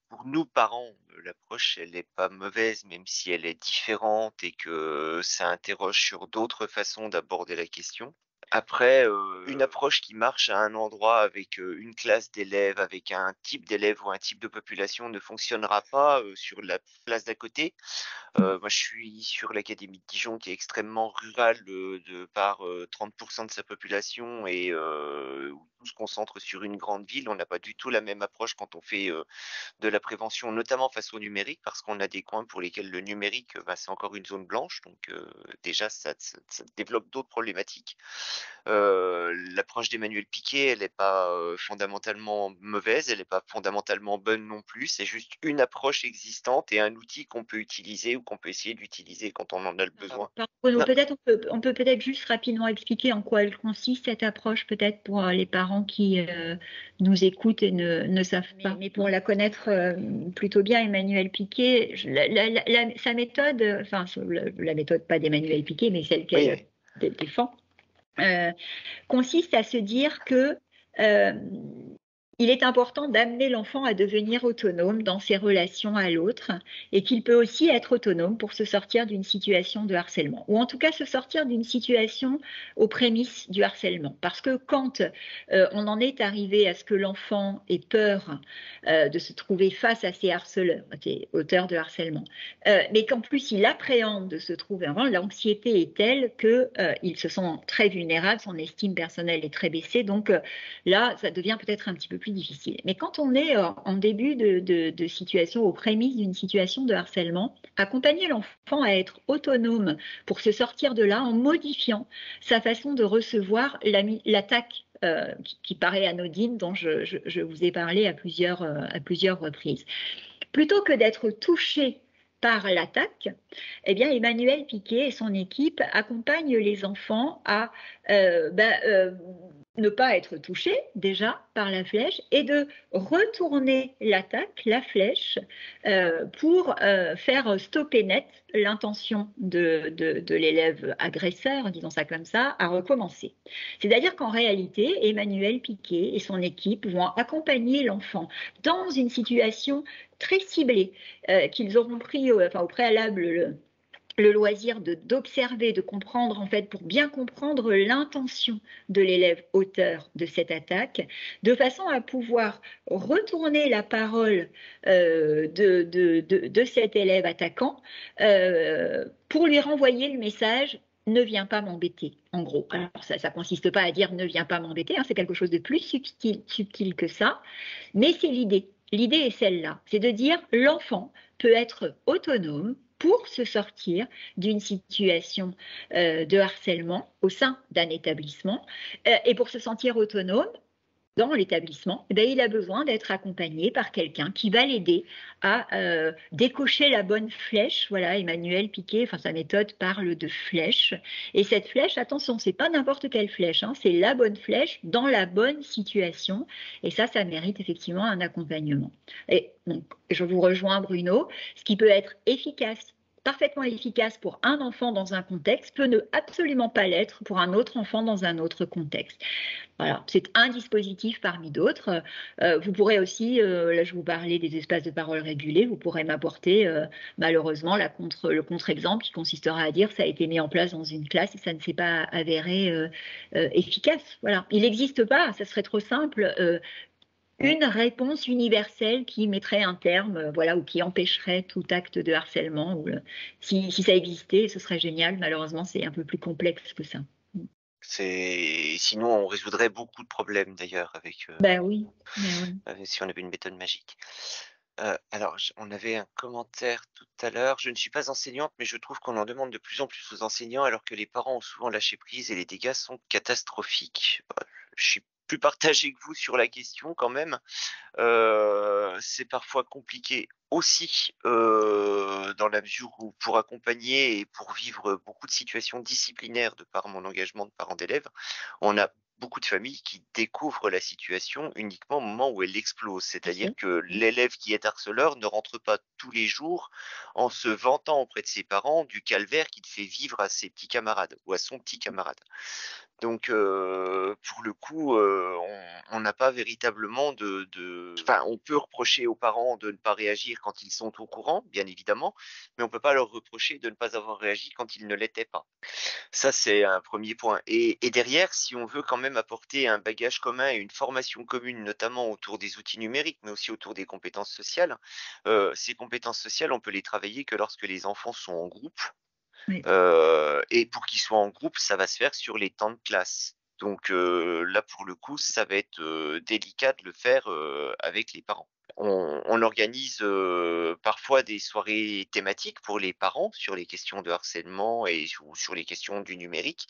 Pour nous, parents, l'approche, elle n'est pas mauvaise, même si elle est différente et que ça interroge sur d'autres façons d'aborder la question. Après, une approche qui marche à un endroit avec une classe d'élèves, avec un type d'élève ou un type de population ne fonctionnera pas sur la classe d'à côté. Moi, je suis sur l'Académie de Dijon qui est extrêmement rurale de par 30% de sa population et où tout se concentre sur une grande ville. On n'a pas du tout la même approche quand on fait de la prévention, notamment face au numérique, parce qu'on a des coins pour lesquels le numérique, c'est encore une zone blanche. Donc déjà, ça développe d'autres problématiques. L'approche d'Emmanuel Piquet, elle n'est pas fondamentalement mauvaise, elle n'est pas fondamentalement bonne non plus. C'est juste une approche existante et un outil qu'on peut utiliser ou qu'on peut essayer d'utiliser quand on en a le besoin. Peut-être on peut peut-être juste rapidement expliquer en quoi elle consiste, cette approche, peut-être pour les parents qui nous écoutent et ne savent pas. Mais pour la connaître plutôt bien, Emmanuel Piquet, sa méthode, enfin la méthode pas d'Emmanuel Piquet, mais celle qu'elle défend, consiste à se dire que il est important d'amener l'enfant à devenir autonome dans ses relations à l'autre et qu'il peut aussi être autonome pour se sortir d'une situation de harcèlement, ou en tout cas se sortir d'une situation aux prémices du harcèlement. Parce que quand on en est arrivé à ce que l'enfant ait peur de se trouver face à ses harceleurs, des auteurs de harcèlement, mais qu'en plus il appréhende de se trouver, l'anxiété est telle qu'il se sent très vulnérable, son estime personnelle est très baissée, donc là ça devient peut-être un petit peu plus difficile. Mais quand on est en début de situation, aux prémices d'une situation de harcèlement, accompagner l'enfant à être autonome pour se sortir de là en modifiant sa façon de recevoir l'attaque qui paraît anodine, dont je vous ai parlé à plusieurs reprises. Plutôt que d'être touché par l'attaque, eh bien, Emmanuel Piquet et son équipe accompagnent les enfants à ne pas être touchés déjà par la flèche et de retourner l'attaque, la flèche, pour faire stopper net l'intention de l'élève agresseur, disons ça comme ça, à recommencer. C'est-à-dire qu'en réalité, Emmanuel Piquet et son équipe vont accompagner l'enfant dans une situation très ciblée qu'ils auront pris au préalable le loisir d'observer, de comprendre, en fait, pour bien comprendre l'intention de l'élève auteur de cette attaque, de façon à pouvoir retourner la parole de cet élève attaquant pour lui renvoyer le message ne viens pas m'embêter, en gros. Alors ça consiste pas à dire ne viens pas m'embêter, hein, c'est quelque chose de plus subtil que ça, mais c'est l'idée. L'idée est celle-là, c'est de dire l'enfant peut être autonome pour se sortir d'une situation de harcèlement au sein d'un établissement. Et pour se sentir autonome dans l'établissement, il a besoin d'être accompagné par quelqu'un qui va l'aider à décocher la bonne flèche. Voilà, Emmanuel Piquet, sa méthode parle de flèche. Et cette flèche, attention, c'est pas n'importe quelle flèche, hein, c'est la bonne flèche dans la bonne situation. Et ça mérite effectivement un accompagnement. Et donc, je vous rejoins, Bruno, ce qui peut être efficace, parfaitement efficace pour un enfant dans un contexte peut ne absolument pas l'être pour un autre enfant dans un autre contexte. Voilà, c'est un dispositif parmi d'autres. Vous pourrez aussi, là je vous parlais des espaces de parole régulés, vous pourrez m'apporter malheureusement le contre-exemple qui consistera à dire ça a été mis en place dans une classe et ça ne s'est pas avéré efficace. Voilà, il n'existe pas, ça serait trop simple. Une réponse universelle qui mettrait un terme, voilà, ou qui empêcherait tout acte de harcèlement. Si ça existait, ce serait génial. Malheureusement, c'est un peu plus complexe que ça. Sinon, on résoudrait beaucoup de problèmes d'ailleurs avec Oui. si on avait une méthode magique. Alors, on avait un commentaire tout à l'heure. Je ne suis pas enseignante, mais je trouve qu'on en demande de plus en plus aux enseignants, alors que les parents ont souvent lâché prise et les dégâts sont catastrophiques. Je suis plus partagé que vous sur la question quand même. C'est parfois compliqué aussi dans la mesure où pour accompagner et pour vivre beaucoup de situations disciplinaires de par mon engagement de parent d'élèves, on a beaucoup de familles qui découvrent la situation uniquement au moment où elle explose. C'est-à-dire que l'élève qui est harceleur ne rentre pas tous les jours en se vantant auprès de ses parents du calvaire qu'il fait vivre à ses petits camarades ou à son petit camarade. Donc, pour le coup, on n'a pas véritablement Enfin, on peut reprocher aux parents de ne pas réagir quand ils sont au courant, bien évidemment, mais on ne peut pas leur reprocher de ne pas avoir réagi quand ils ne l'étaient pas. Ça, c'est un premier point. Et derrière, si on veut quand même apporter un bagage commun et une formation commune, notamment autour des outils numériques, mais aussi autour des compétences sociales, ces compétences sociales, on peut les travailler que lorsque les enfants sont en groupe. Oui. Et pour qu'ils soient en groupe, ça va se faire sur les temps de classe. Donc là, pour le coup, ça va être délicat de le faire avec les parents. On organise parfois des soirées thématiques pour les parents sur les questions de harcèlement et sur les questions du numérique.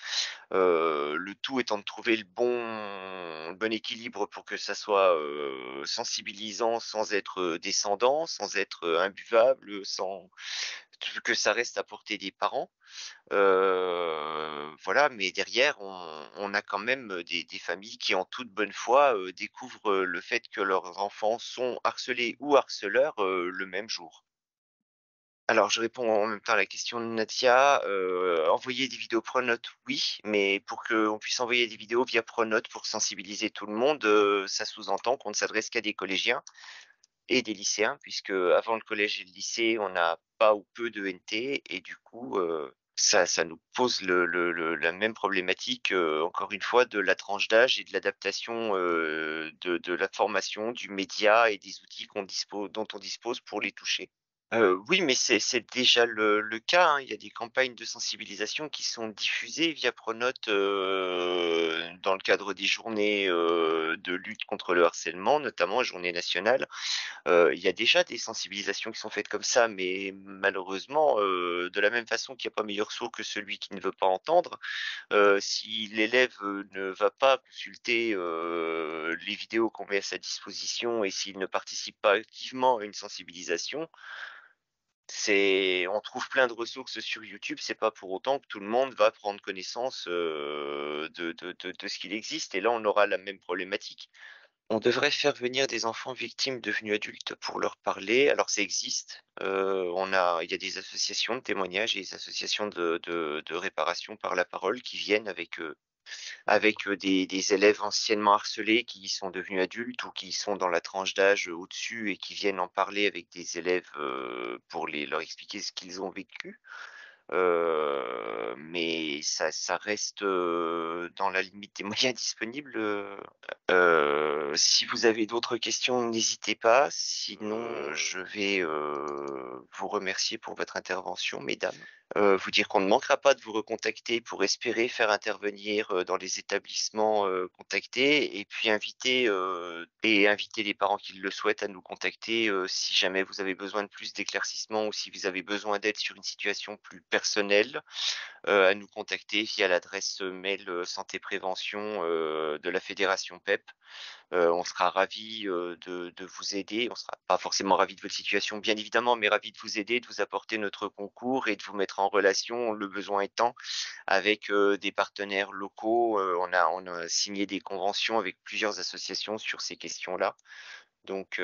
Le tout étant de trouver le bon équilibre pour que ça soit sensibilisant sans être descendant, sans être imbuvable, sans que ça reste à portée des parents. Voilà, mais derrière, on a quand même des familles qui, en toute bonne foi, découvrent le fait que leurs enfants sont harcelés ou harceleurs le même jour. Alors, je réponds en même temps à la question de Nadia. Envoyer des vidéos Pronote, oui, mais pour qu'on puisse envoyer des vidéos via Pronote pour sensibiliser tout le monde, ça sous-entend qu'on ne s'adresse qu'à des collégiens et des lycéens, puisque avant le collège et le lycée, on n'a pas ou peu de NT, et du coup, ça nous pose la même problématique, encore une fois, de la tranche d'âge et de l'adaptation de la formation, du média et des outils dont on dispose pour les toucher. Oui, mais c'est déjà le cas, hein. Il y a des campagnes de sensibilisation qui sont diffusées via Pronote dans le cadre des journées de lutte contre le harcèlement, notamment Journée nationale. Il y a déjà des sensibilisations qui sont faites comme ça, mais malheureusement, de la même façon qu'il n'y a pas meilleur sourd que celui qui ne veut pas entendre, si l'élève ne va pas consulter les vidéos qu'on met à sa disposition et s'il ne participe pas activement à une sensibilisation, on trouve plein de ressources sur YouTube, c'est pas pour autant que tout le monde va prendre connaissance de ce qu'il existe, et là on aura la même problématique. On devrait faire venir des enfants victimes devenus adultes pour leur parler. Alors ça existe. Il y a des associations de témoignages et des associations de réparation par la parole qui viennent avec des élèves anciennement harcelés qui sont devenus adultes ou qui sont dans la tranche d'âge au-dessus et qui viennent en parler avec des élèves pour leur expliquer ce qu'ils ont vécu. Mais ça reste dans la limite des moyens disponibles. Si vous avez d'autres questions, n'hésitez pas. Sinon, je vais vous remercier pour votre intervention, mesdames. Vous dire qu'on ne manquera pas de vous recontacter pour espérer faire intervenir dans les établissements contactés, et puis inviter les parents qui le souhaitent à nous contacter si jamais vous avez besoin de plus d'éclaircissements ou si vous avez besoin d'aide sur une situation plus personnelle, à nous contacter via l'adresse mail santé prévention de la fédération PEP. On sera ravis de vous aider. On sera pas forcément ravis de votre situation, bien évidemment, mais ravis de vous aider, de vous apporter notre concours et de vous mettre en relation, le besoin étant, avec des partenaires locaux. On a signé des conventions avec plusieurs associations sur ces questions-là. Donc,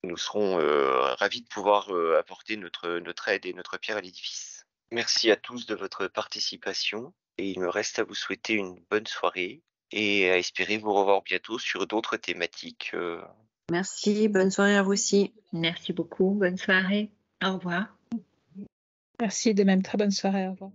nous serons ravis de pouvoir apporter notre aide et notre pierre à l'édifice. Merci à tous de votre participation et il me reste à vous souhaiter une bonne soirée et à espérer vous revoir bientôt sur d'autres thématiques. Merci, bonne soirée à vous aussi. Merci beaucoup, bonne soirée. Au revoir. Merci, de même, très bonne soirée. Au revoir.